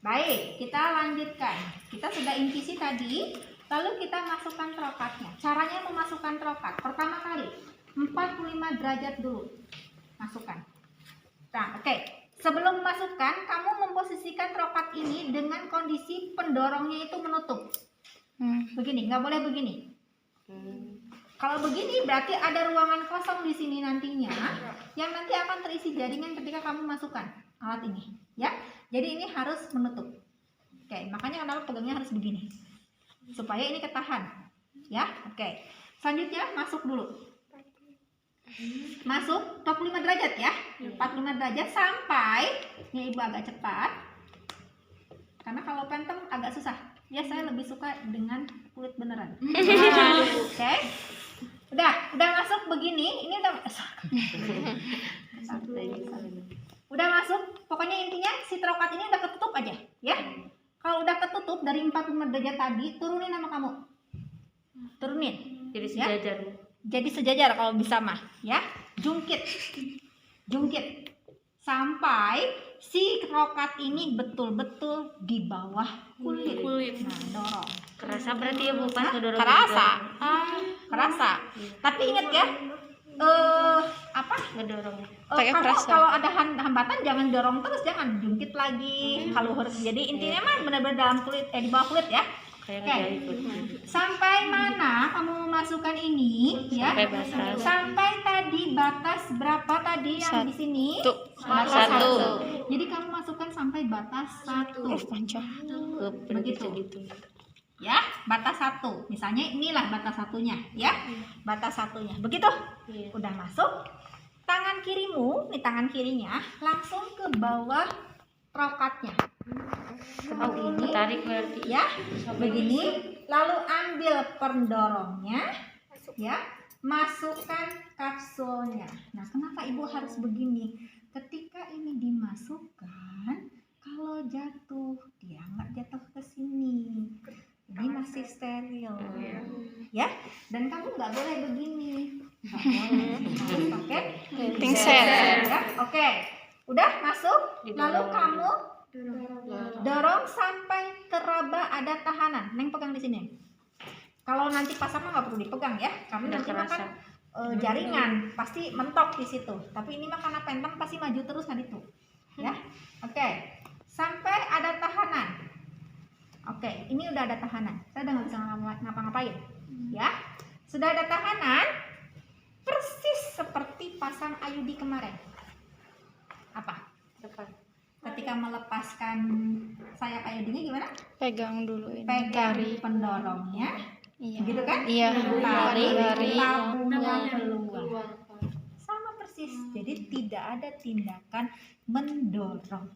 Baik, kita lanjutkan. Kita sudah inkisi tadi, lalu kita masukkan trokatnya. Caranya memasukkan trokat. Pertama kali 45 derajat dulu. Masukkan. Nah, oke. Sebelum memasukkan, kamu memposisikan trokat ini dengan kondisi pendorongnya itu menutup. Begini, nggak boleh begini. Kalau begini berarti ada ruangan kosong di sini nantinya yang nanti akan terisi jaringan ketika kamu masukkan alat ini, ya. Jadi ini harus menutup. Oke, makanya kenapa pegangnya harus begini supaya ini ketahan, ya. Oke. Selanjutnya masuk dulu. Masuk 45 derajat ya. 45 derajat sampai ini Ibu agak cepat. Karena kalau phantom agak susah. Ya, saya lebih suka dengan kulit beneran. Oke. Udah masuk begini. Ini udah masuk. Pokoknya intinya si trokat ini udah ketutup aja, ya. Kalau udah ketutup dari 45 derajat tadi, turunin sama kamu. Turunin. Jadi Ya. sejajar. Jadi sejajar kalau bisa mah, ya. Jungkit sampai si trokat ini betul-betul di bawah kulit. Nah, dorong. Kerasa berarti ya Bu pas ngedorong. Kerasa. Tapi ingat ya, Ngedorong. Pakai kamu kerasa. kalau ada hambatan jangan dorong terus, jangan jungkit lagi. Kalau harus jadi intinya mah benar-benar dalam kulit, di bawah kulit ya. Kayak Oke. ngejahit. Sampai mana kamu memasukkan ini, ya? Sampai batas. Sampai tadi batas berapa tadi yang di sini? Batas 1. 1. Jadi kamu masukkan sampai batas 1. Begitu. Gitu. Ya, batas 1. Misalnya inilah batas satunya, ya. Batas satunya. Begitu? Iya. Udah masuk. Tangan kirimu, nih tangan kirinya langsung ke bawah trokatnya. Seperti ini. Tarik berarti. Ya, begini. Lalu ambil pendorongnya, ya, masukkan kapsulnya. Nah, kenapa Ibu harus begini? Ketika ini dimasukkan, kalau jatuh, dia nggak jatuh ke sini. Ini masih steril, ya. Dan kamu nggak boleh begini, nggak boleh. Harus pakai Pingset. ya. Oke, udah masuk. Lalu kamu dorong sampai teraba ada tahanan. Neng pegang di sini. Kalau nanti pasang mah nggak perlu dipegang ya, karena Udah nanti mah kan jaringan pasti mentok di situ. Tapi ini mah karena pentang pasti maju terus tadi tuh, ya. Oke, sampai ada tahanan. Oke, ini udah ada tahanan. Saya udah nggak bisa ngapa-ngapain, ya. Sudah ada tahanan, persis seperti pasang IUD kemarin. Apa? Ketika melepaskan sayap IUD-nya gimana? Pegang dulu ini. Pegang Tarik. pendorongnya, Iya. gitu kan? Iya. Tarik, Tarik. tabungnya keluar. Sama persis. Jadi tidak ada tindakan mendorong.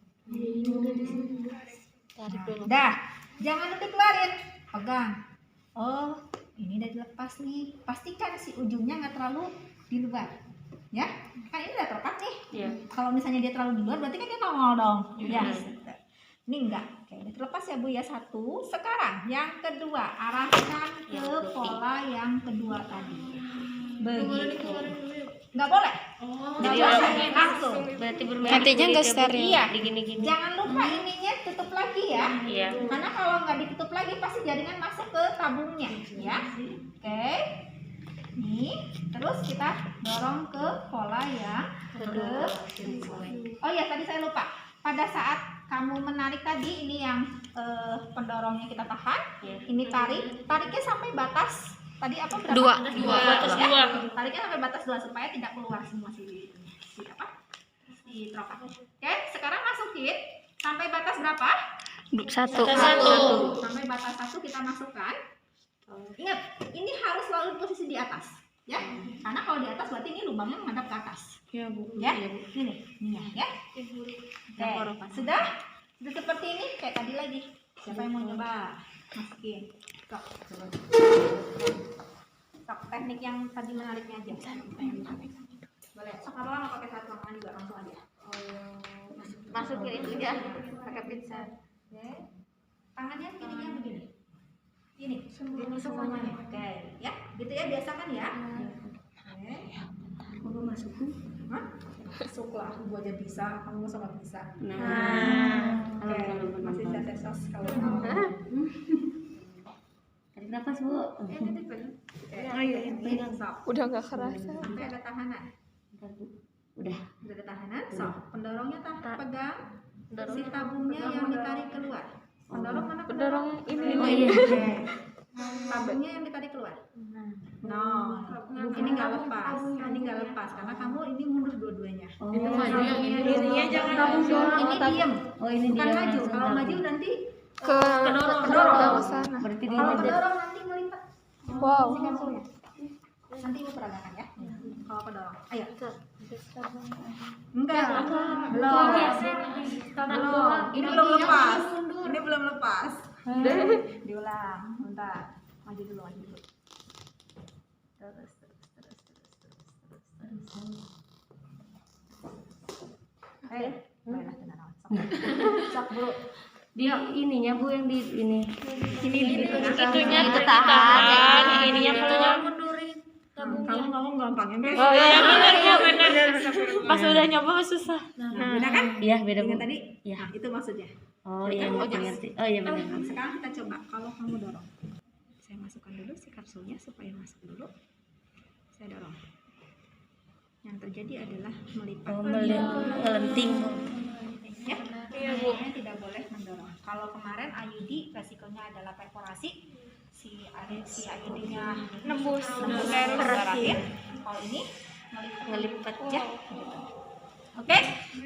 Tarik dulu. Dah, jangan dikeluarin, pegang. Oh, ini udah dilepas nih. Pastikan si ujungnya nggak terlalu di luar, ya. Kan ini udah trokat nih. Iya. Kalau misalnya dia terlalu di luar, berarti kan dia nongol dong. Iya. Ya. Ini enggak. Oke, udah terlepas ya Bu ya, 1. Sekarang yang kedua, arahkan ke pola yang kedua tadi. Begitu. Nggak boleh. Nggak boleh. Langsung. Berarti bermain. Nantinya nggak steril. Iya. Digini-gini. Jangan lupa ininya tutup lagi ya. Iya. Karena kalau nggak ditutup lagi pasti jaringan masuk ke tabungnya, ya. Oke. Nih, terus kita dorong ke pola yang kedua. Oh ya, tadi saya lupa. Pada saat kamu menarik tadi, ini yang pendorongnya kita tahan. Ini tariknya sampai batas. Tadi apa berapa? Batas dua. Tariknya sampai batas 2 supaya tidak keluar semua si trokat. Oke, sekarang masukin sampai batas berapa? 1. Sampai batas 1 kita masukkan. Ingat, ini harus selalu posisi di atas, ya. Karena kalau di atas berarti ini lubangnya menghadap ke atas. Ya, Bu. Ya, ini ya. Oke, sudah seperti ini kayak tadi lagi. Siapa yang mau coba masukin? Sok teknik yang tadi menariknya aja. Boleh. Sok apa nggak pakai satu tangan juga langsung aja. Masukin ini ya, pakai pinset. Oke. Tangannya gini begini. Ini semuanya. Oke, ya. Gitu ya, biasakan ya. Oke. Mau masuk? Hah? Masuklah, gua aja bisa, kamu masa nggak bisa. Oke, masih bisa tesos kalau mau. Tarik nafas, Bu. Udah nggak kerasa. Sampai ada tahanan. Udah. Udah ada tahanan, so pendorongnya pegang, si tabungnya yang ditarik keluar. Pendorong mana? Pendorong ini. Oh iya. Tabungnya yang ditarik keluar. No, ini nggak lepas. Ini nggak lepas karena kamu ini mundur dua-duanya. Oh. Itu maju yang ini jangan Ini diam. Oh, ini Bukan dia. maju. Kalau maju nanti Ke kedorong. sana. Berarti dia Kalau ada. kedorong nanti melipat. Wow. Si kapsulnya. Nanti ibu peragakan ya. Kalau kedorong. Ayo. Enggak. Belum. Ini belum lepas. Ini belum lepas. Diulang. Bentar. Maju dulu. Terus. Baiklah, tenang. Sok, Bro. Dia ininya, Bu, yang di ini. itunya tertahan, ininya keluar. Kamu ngomong gampang ya? Oh iya benar. Pas udah nyoba susah. Nah, beda kan? Iya, beda, Bu. Ingat tadi? Iya. Nah, itu maksudnya. Oh, iya, ngerti. Oh, iya benar. Sekarang kita coba kalau kamu dorong. Saya masukkan dulu si kapsulnya supaya masuk dulu. Saya dorong. Yang terjadi adalah melipat. Oh, melenting. Ya, ini tidak boleh mendorong. Kalau kemarin IUD resikonya adalah perforasi, si IUD-nya nembus darahnya. Kalau ini ngelipat ya. Oke,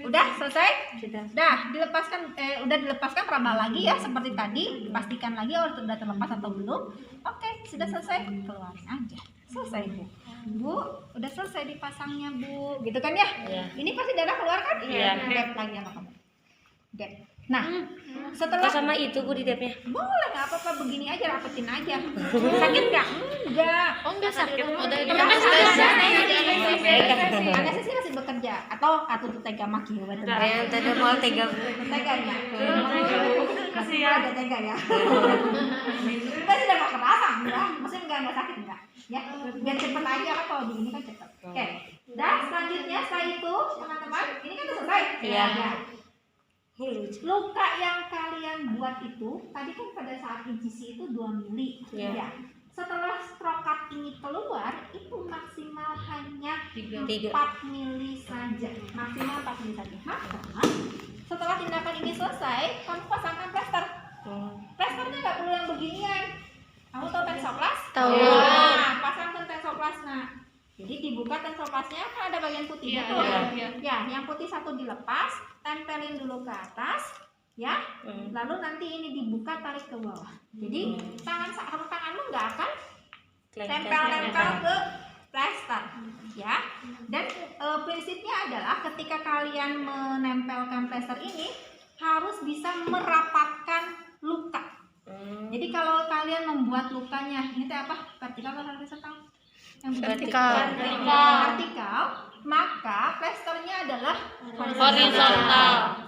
udah selesai. Udah dilepaskan raba lagi ya seperti tadi. Pastikan lagi sudah terlepas atau belum. Oke, sudah selesai. Keluarin aja. Selesai, Bu. Bu, udah selesai dipasangnya, Bu. Gitu kan ya? Iya. Ini pasti darah keluar kan? Iya. Dep lagi sama kamu. Dep. Nah, setelah Sama itu, Bu, di depnya. boleh nggak apa-apa begini aja, rapetin aja. Sakit nggak? Enggak. Oh enggak sakit, udah Anestesi masih bekerja atau kartu tega maki betul. Yang tadi mau tega. Tega ya. Kasihan ada tega ya. Kita sudah nggak kerasa enggak? Maksudnya nggak sakit enggak? Ya, biar cepet aja kan kalau begini kan cepet. Oke. Dan selanjutnya setelah itu teman-teman, ini kan udah selesai. Iya. Ya. Luka yang kalian buat itu tadi kan pada saat IGC itu 2 mili. Iya. Ya. Setelah strokat ini keluar itu maksimal hanya 4 mili saja. Maksimal 4 mili saja. Maka setelah tindakan ini selesai, kamu pasangkan plester. Plesternya nggak perlu yang beginian. Kamu tahu tensoplas? Tahu. Nah, pasangkan tensoplas. Nah, jadi dibuka tensoplasnya kan ada bagian putihnya tuh. Ya, yang putih satu dilepas, tempelin dulu ke atas, ya. Lalu nanti ini dibuka, tarik ke bawah. Jadi tanganmu nggak akan tempel-tempel ke plester, ya. Dan prinsipnya adalah ketika kalian menempelkan plester ini harus bisa merapatkan luka. Jadi kalau kalian membuat lukanya, ini teh apa? Vertikal atau horizontal? Yang vertikal, maka plesternya adalah horizontal.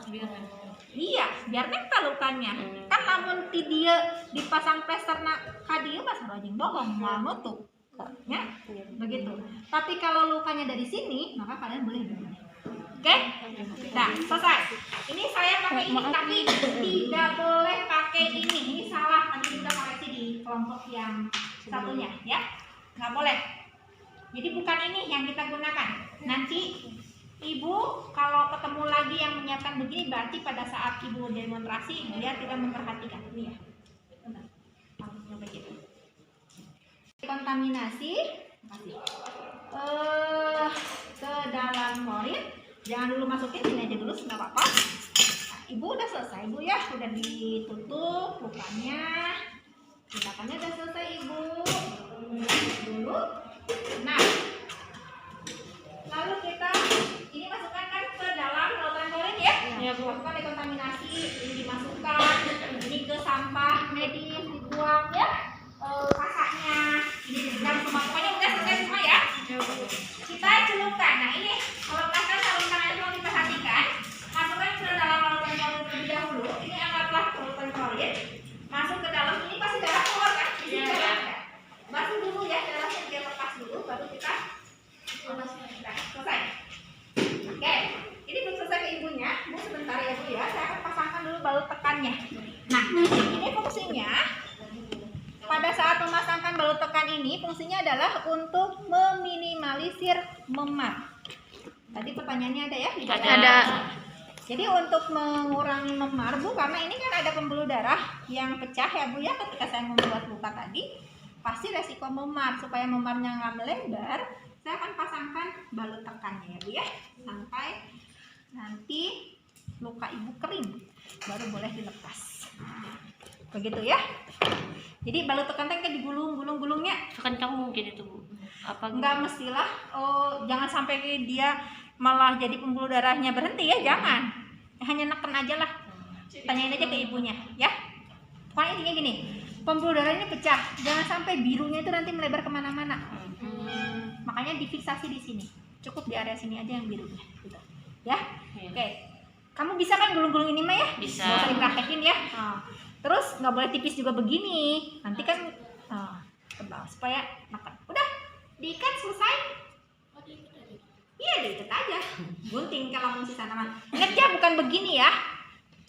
Iya, biar nempel lukanya. Kan namun dia dipasang plester dia masa rajin bohong, mau nutup. Ya, begitu. Tapi kalau lukanya dari sini, maka kalian boleh begini. Oke? Nah, selesai. Ini saya pakai ini, tapi tidak boleh pakai ini. Ini salah. Tadi sudah koreksi di kelompok yang satunya, ya. Nggak boleh. Jadi bukan ini yang kita gunakan. Nanti ibu kalau ketemu lagi yang menyiapkan begini, berarti pada saat ibu demonstrasi dia tidak memperhatikan. Ini ya. Benar. Coba gitu. Kontaminasi ke dalam klorin. Jangan dulu masukin, ini aja dulu, nggak apa-apa. Nah, ibu udah selesai bu ya, udah ditutup lukanya. Tindakannya udah selesai ibu. Dulu. Nah, lalu kita ini masukkan kan ke dalam lautan klorin ya? Ya bu. Masukkan dekontaminasi, ini dimasukkan, ini ke sampah medis dibuang ya. Kasaknya, ini dan semua pokoknya udah selesai semua ya. Kita celupkan. Nah ini kalau misalkan sarung tangan itu diperhatikan, masukkan ke dalam lautan klorin terlebih dahulu. Ini anggaplah lautan klorin, masuk ke dalam. Ini pasti darah keluar kan? Di sini darah ada. Basuh dulu ya, darahnya biar lepas dulu, baru kita selesai. Oke, ini belum selesai ke ibunya. Bu sebentar ya bu ya, saya akan pasangkan dulu balut tekannya. Nah, ini fungsinya pada saat memasangkan balut tekan ini, fungsinya adalah untuk meminimalisir memar. Tadi pertanyaannya ada ya? Ada. Jadi untuk mengurangi memar bu, karena ini kan ada pembuluh darah yang pecah ya bu ya, ketika saya membuat luka tadi, pasti resiko memar. Supaya memarnya nggak melebar, saya akan pasangkan balut tekannya ya bu ya, sampai nanti luka ibu kering, baru boleh dilepas. Begitu ya. Jadi balut tekan kan digulung-gulung-gulungnya. Sekencang mungkin itu bu. Apa? Enggak mestilah. Oh, jangan sampai dia malah jadi pembuluh darahnya berhenti ya, jangan. Hanya neken aja lah. Tanyain aja ke ibunya, ya. Pokoknya intinya gini, pembuluh darahnya pecah, jangan sampai birunya itu nanti melebar kemana-mana. Makanya difiksasi di sini. Cukup di area sini aja yang birunya, gitu. Ya. Oke. Kamu bisa kan gulung-gulung ini mah ya? Bisa. Nggak usah dipraktekin ya. Terus nggak boleh tipis juga begini, nanti kan tebal supaya makan. Udah diikat selesai. Iya diikat aja, gunting kalau mau sisa nama. Ingat ya bukan begini ya.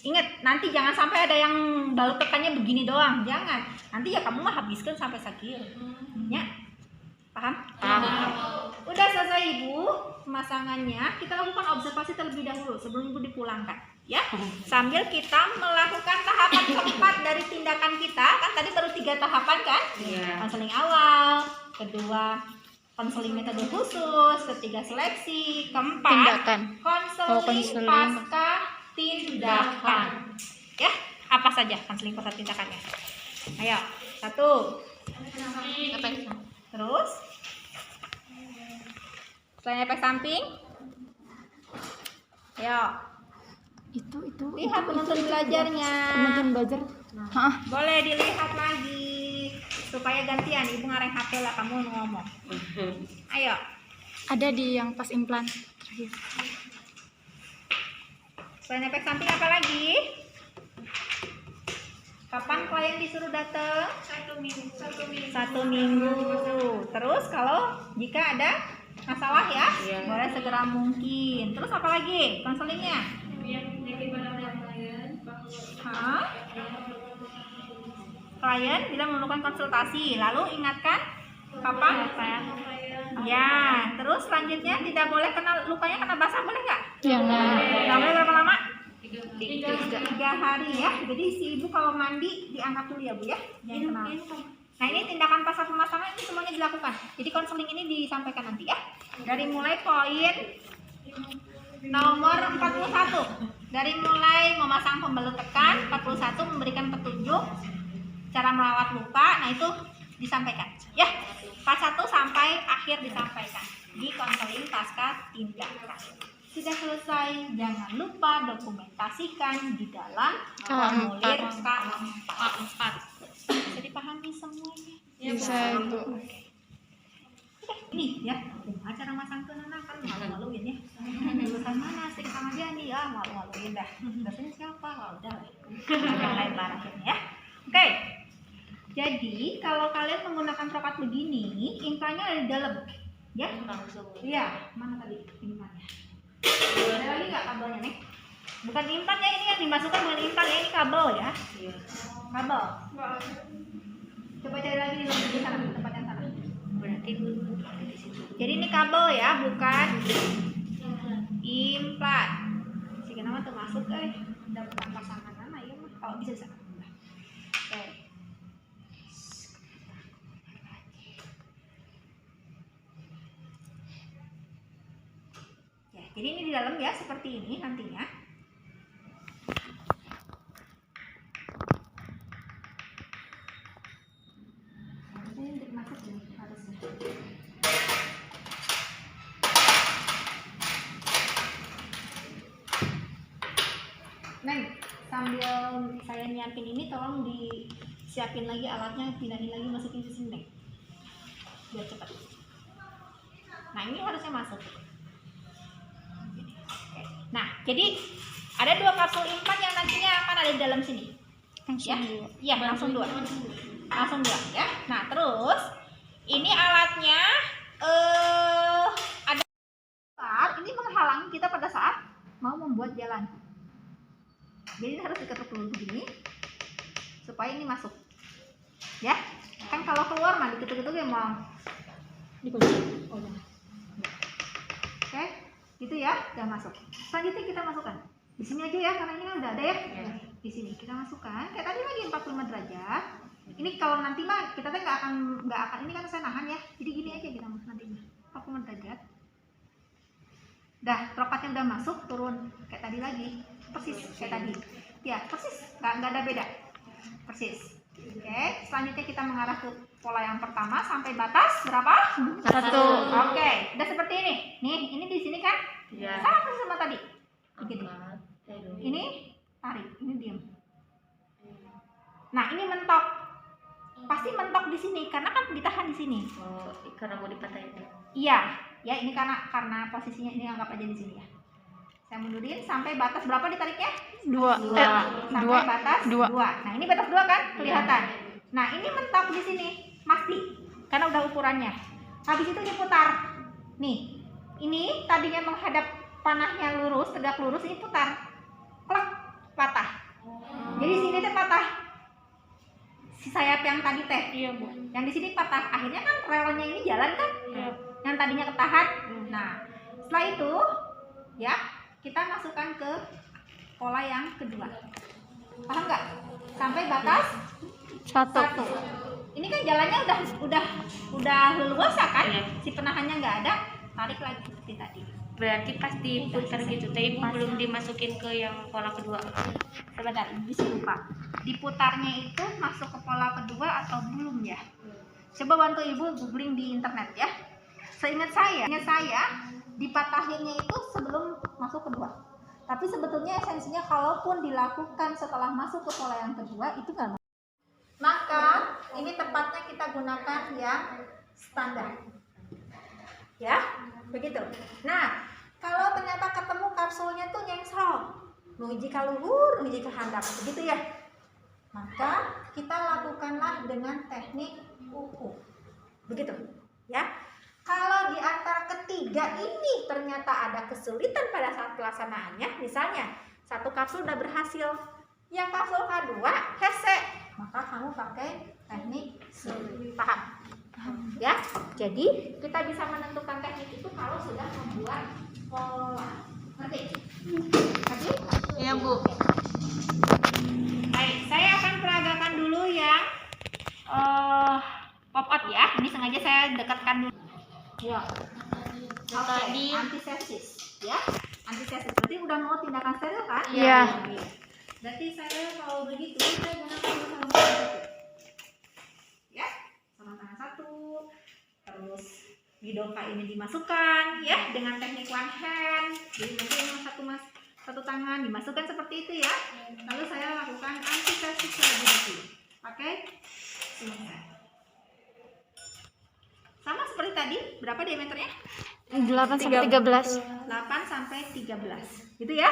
Ingat nanti jangan sampai ada yang balut tekannya begini doang, jangan. Nanti ya kamu mah habiskan sampai sakit. Ya, paham? Paham. Udah selesai ibu pemasangannya. Kita lakukan observasi terlebih dahulu sebelum ibu dipulangkan. Ya, sambil kita melakukan tahapan keempat dari tindakan kita. Kan tadi baru 3 tahapan kan? Iya. Konseling awal, kedua konseling metode khusus, ketiga seleksi, keempat Tindakan. konseling konseling. pasca tindakan. Ya, apa saja konseling pasca tindakannya? Ayo, 1. Terus selain efek samping, ayo Itu lihat penuntut belajarnya. penuntun belajar. Hah. Boleh dilihat lagi supaya gantian. Ibu ngareng HP lah kamu ngomong. Ayo. Ada di yang pas implan terakhir. Selain efek samping apa lagi? Kapan klien disuruh datang? 1 minggu. 1 minggu. Terus kalau jika ada masalah ya, boleh segera mungkin. Terus apa lagi konselingnya? Klien bila memerlukan konsultasi, lalu ingatkan kapan? Ya, terus selanjutnya tidak boleh kena lukanya kena basah, boleh nggak? Jangan. Nggak boleh berapa lama? 3 hari ya. Jadi si ibu kalau mandi diangkat dulu ya bu ya. Jangan kena. Nah ini tindakan pasca pemasangan ini semuanya dilakukan. Jadi konseling ini disampaikan nanti ya. Dari mulai poin nomor 41. Dari mulai memasang pembalut tekan, 41 memberikan petunjuk cara merawat luka. Nah itu disampaikan ya. Part 1 sampai akhir disampaikan di konseling pasca tindakan. Sudah selesai, jangan lupa dokumentasikan di dalam formulir K4. Bisa dipahami semuanya? Bisa itu. Udah, ini ya, acara masang tunana kan malu-maluin ya. Lulusan mana sih sama dia nih? Ah, malu-maluin dah. Dosennya siapa? Oh, udah lah. Jangan lebar akhirnya ya. Oke. Jadi, kalau kalian menggunakan trokat begini, implannya ada di dalam. Ya? Iya, mana tadi implannya? Ada lagi nggak kabelnya nih? Bukan implan ya, ini yang dimasukkan bukan implan ya, ini kabel ya. Kabel. Coba cari lagi di sana, tempat yang sana. Nanti Bu pakai di situ. Jadi ini kabel ya, bukan implan. Sehingga nama tuh masuk udah bukan pasangan mana ya mah. Oh bisa. Oke. Ya, jadi ini di dalam ya seperti ini nantinya. Ini masuk nih harusnya. Neng, sambil saya nyiapin ini tolong disiapin lagi alatnya, pindahin lagi, masukin ke sini, Neng. Biar cepat. Nah, ini harusnya masuk. Oke. Nah, jadi ada 2 kapsul implan yang nantinya akan ada di dalam sini. Langsung Ya? dua. Iya, langsung 2. Langsung 2 ya. Nah, terus ini alatnya ada ini menghalangi kita pada saat mau membuat jalan. Jadi ini harus diketuk dulu begini supaya ini masuk. Ya. Kan kalau keluar mah diketuk-ketuk ya mau dikunci. Oh, ya. Oke, gitu ya, udah masuk. Selanjutnya kita masukkan. Di sini aja ya karena ini kan udah ada ya. Di sini kita masukkan. Kayak tadi lagi 45 derajat. Ini kalau nanti mah kita tuh nggak akan ini kan saya nahan ya. Jadi gini aja kita nanti 45 derajat. Dah, pelapatnya udah masuk, turun kayak tadi lagi. Persis kayak tadi. Ya, persis. Nggak ada beda. Persis. Oke, selanjutnya kita mengarah ke pola yang pertama sampai batas berapa? 1. Oke, udah seperti ini. Nih, ini di sini kan? Iya. Sama persis sama tadi. Begitu. Angkat. Ini tarik, ini diam. Nah, ini mentok. Pasti mentok di sini karena kan ditahan di sini. Oh, karena mau dipatahin. Iya, ya ini karena posisinya ini anggap aja di sini ya. Saya mundurin sampai batas berapa ditariknya? 2. Sampai batas 2. dua. Nah, ini batas 2 kan kelihatan. Nah, ini mentok di sini, pasti. Karena udah ukurannya. Habis itu diputar. Nih. Ini tadinya menghadap panahnya lurus, tegak lurus, ini putar. Klek, patah. Jadi sini teh patah. Si sayap yang tadi teh. Iya, Bu. Yang di sini patah. Akhirnya kan relnya ini jalan kan? Iya. Yang tadinya ketahan. Nah, setelah itu ya, kita masukkan ke pola yang kedua. Paham nggak? Sampai batas 1. 1. Ini kan jalannya udah leluasa kan? Iya. Si penahannya nggak ada, tarik lagi seperti tadi. Berarti pas diputar gitu, tapi belum dimasukin ke yang pola kedua. Sebentar, bisa lupa. Diputarnya itu masuk ke pola kedua atau belum ya? Coba bantu ibu googling di internet ya. Seingat saya dipatahinnya itu sebelum masuk kedua. Tapi sebetulnya esensinya kalaupun dilakukan setelah masuk ke pola yang kedua itu nggak. Maka ini tepatnya kita gunakan yang standar. Ya, begitu. Nah, kalau ternyata ketemu kapsulnya tuh nyengsel, nuju ke luhur, nuju ke handap, begitu ya. Maka kita lakukanlah dengan teknik uku. Begitu, ya. Kalau di antara ketiga ini ternyata ada kesulitan pada saat pelaksanaannya, misalnya satu kapsul udah berhasil, yang kapsul kedua hese, maka kamu pakai teknik sulit. Paham? Ya, jadi kita bisa menentukan teknik itu kalau sudah membuat pola. Ngerti? Ngerti? Iya, Bu. Baik, saya akan peragakan dulu yang pop out ya. Ini sengaja saya dekatkan dulu. Ya. Tadi Antisepsis, ya. Antisepsis. Berarti udah mau tindakan steril kan? Iya. Berarti saya kalau begitu saya gunakan sarung tangan satu. Ya, sarung tangan satu. Terus bidoka ini dimasukkan ya dengan teknik one hand. Jadi nanti yang satu tangan dimasukkan seperti itu ya. Lalu saya lakukan antisepsis terlebih dahulu. Pakai sini. Sama seperti tadi, berapa diameternya? 8 sampai 13. 8 sampai 13. Gitu ya?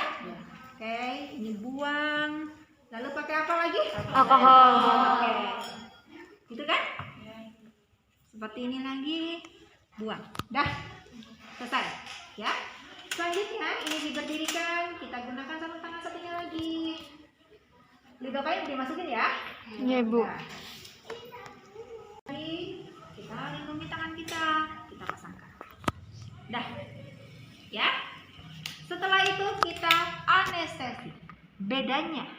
Oke, ini buang. Lalu pakai apa lagi? Alkohol. Oke. Gitu kan? Seperti ini lagi. Buang. Dah. Selesai. Ya. Selanjutnya ini diberdirikan, kita gunakan sarung tangan satunya lagi. Lidokanya dimasukin ya. Iya, Bu. Nah. Kita lindungi tangan kita. Dah. Ya. Setelah itu kita anestesi. Bedanya,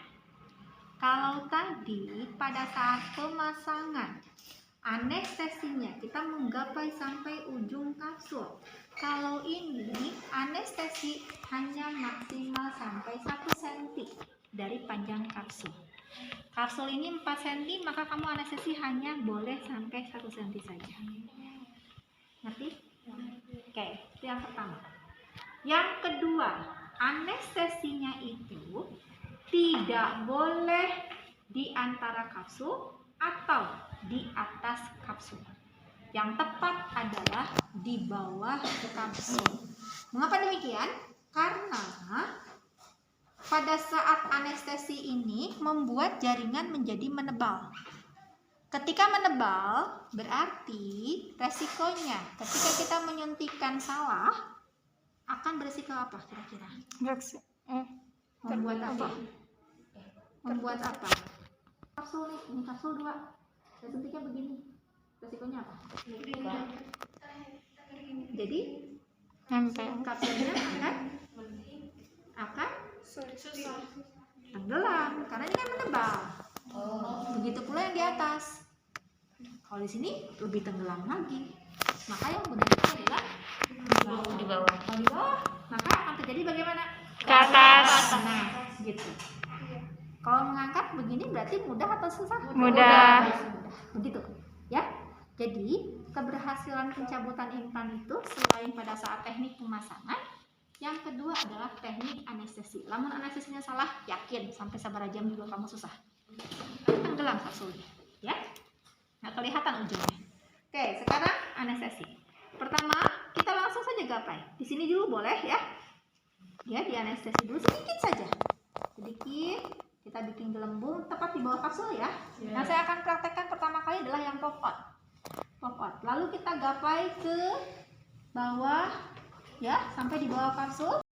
kalau tadi pada saat pemasangan anestesinya kita menggapai sampai ujung kapsul. Kalau ini anestesi hanya maksimal sampai 1 cm dari panjang kapsul. Kapsul ini 4 cm, maka kamu anestesi hanya boleh sampai 1 cm saja. Ngerti? Oke, itu yang pertama. Yang kedua, anestesinya itu tidak boleh di antara kapsul atau di atas kapsul. Yang tepat adalah di bawah kapsul. Mengapa demikian? Karena pada saat anestesi ini membuat jaringan menjadi menebal. Ketika menebal, berarti resikonya ketika kita menyuntikkan salah akan berisiko apa kira-kira? Membuat apa? Membuat apa? Kapsul nih, ini kapsul 2. Saya suntiknya begini. Resikonya apa? Jadi kapsulnya akan tenggelam karena ini kan menebal. Begitu pula yang di atas. Kalau di sini lebih tenggelam lagi. Maka yang benar itu adalah di bawah. kalau di bawah, maka akan terjadi bagaimana? Ke atas. Nah, gitu. Kalau mengangkat begini berarti mudah atau susah? Mudah. Begitu, ya. Jadi keberhasilan pencabutan implan itu selain pada saat teknik pemasangan, yang kedua adalah teknik anestesi. Lamun anestesinya salah, yakin sampai sabar jam juga kamu susah. Tenggelam kapsulnya, ya. Nggak kelihatan ujungnya. Oke, sekarang anestesi. Pertama, kita langsung saja gapai. Di sini dulu boleh ya. Ya, di anestesi dulu sedikit saja. Sedikit, kita bikin gelembung tepat di bawah kapsul ya. Nah, saya akan praktekkan pertama kali adalah yang pop out. Pop out. Lalu kita gapai ke bawah ya, sampai di bawah kapsul.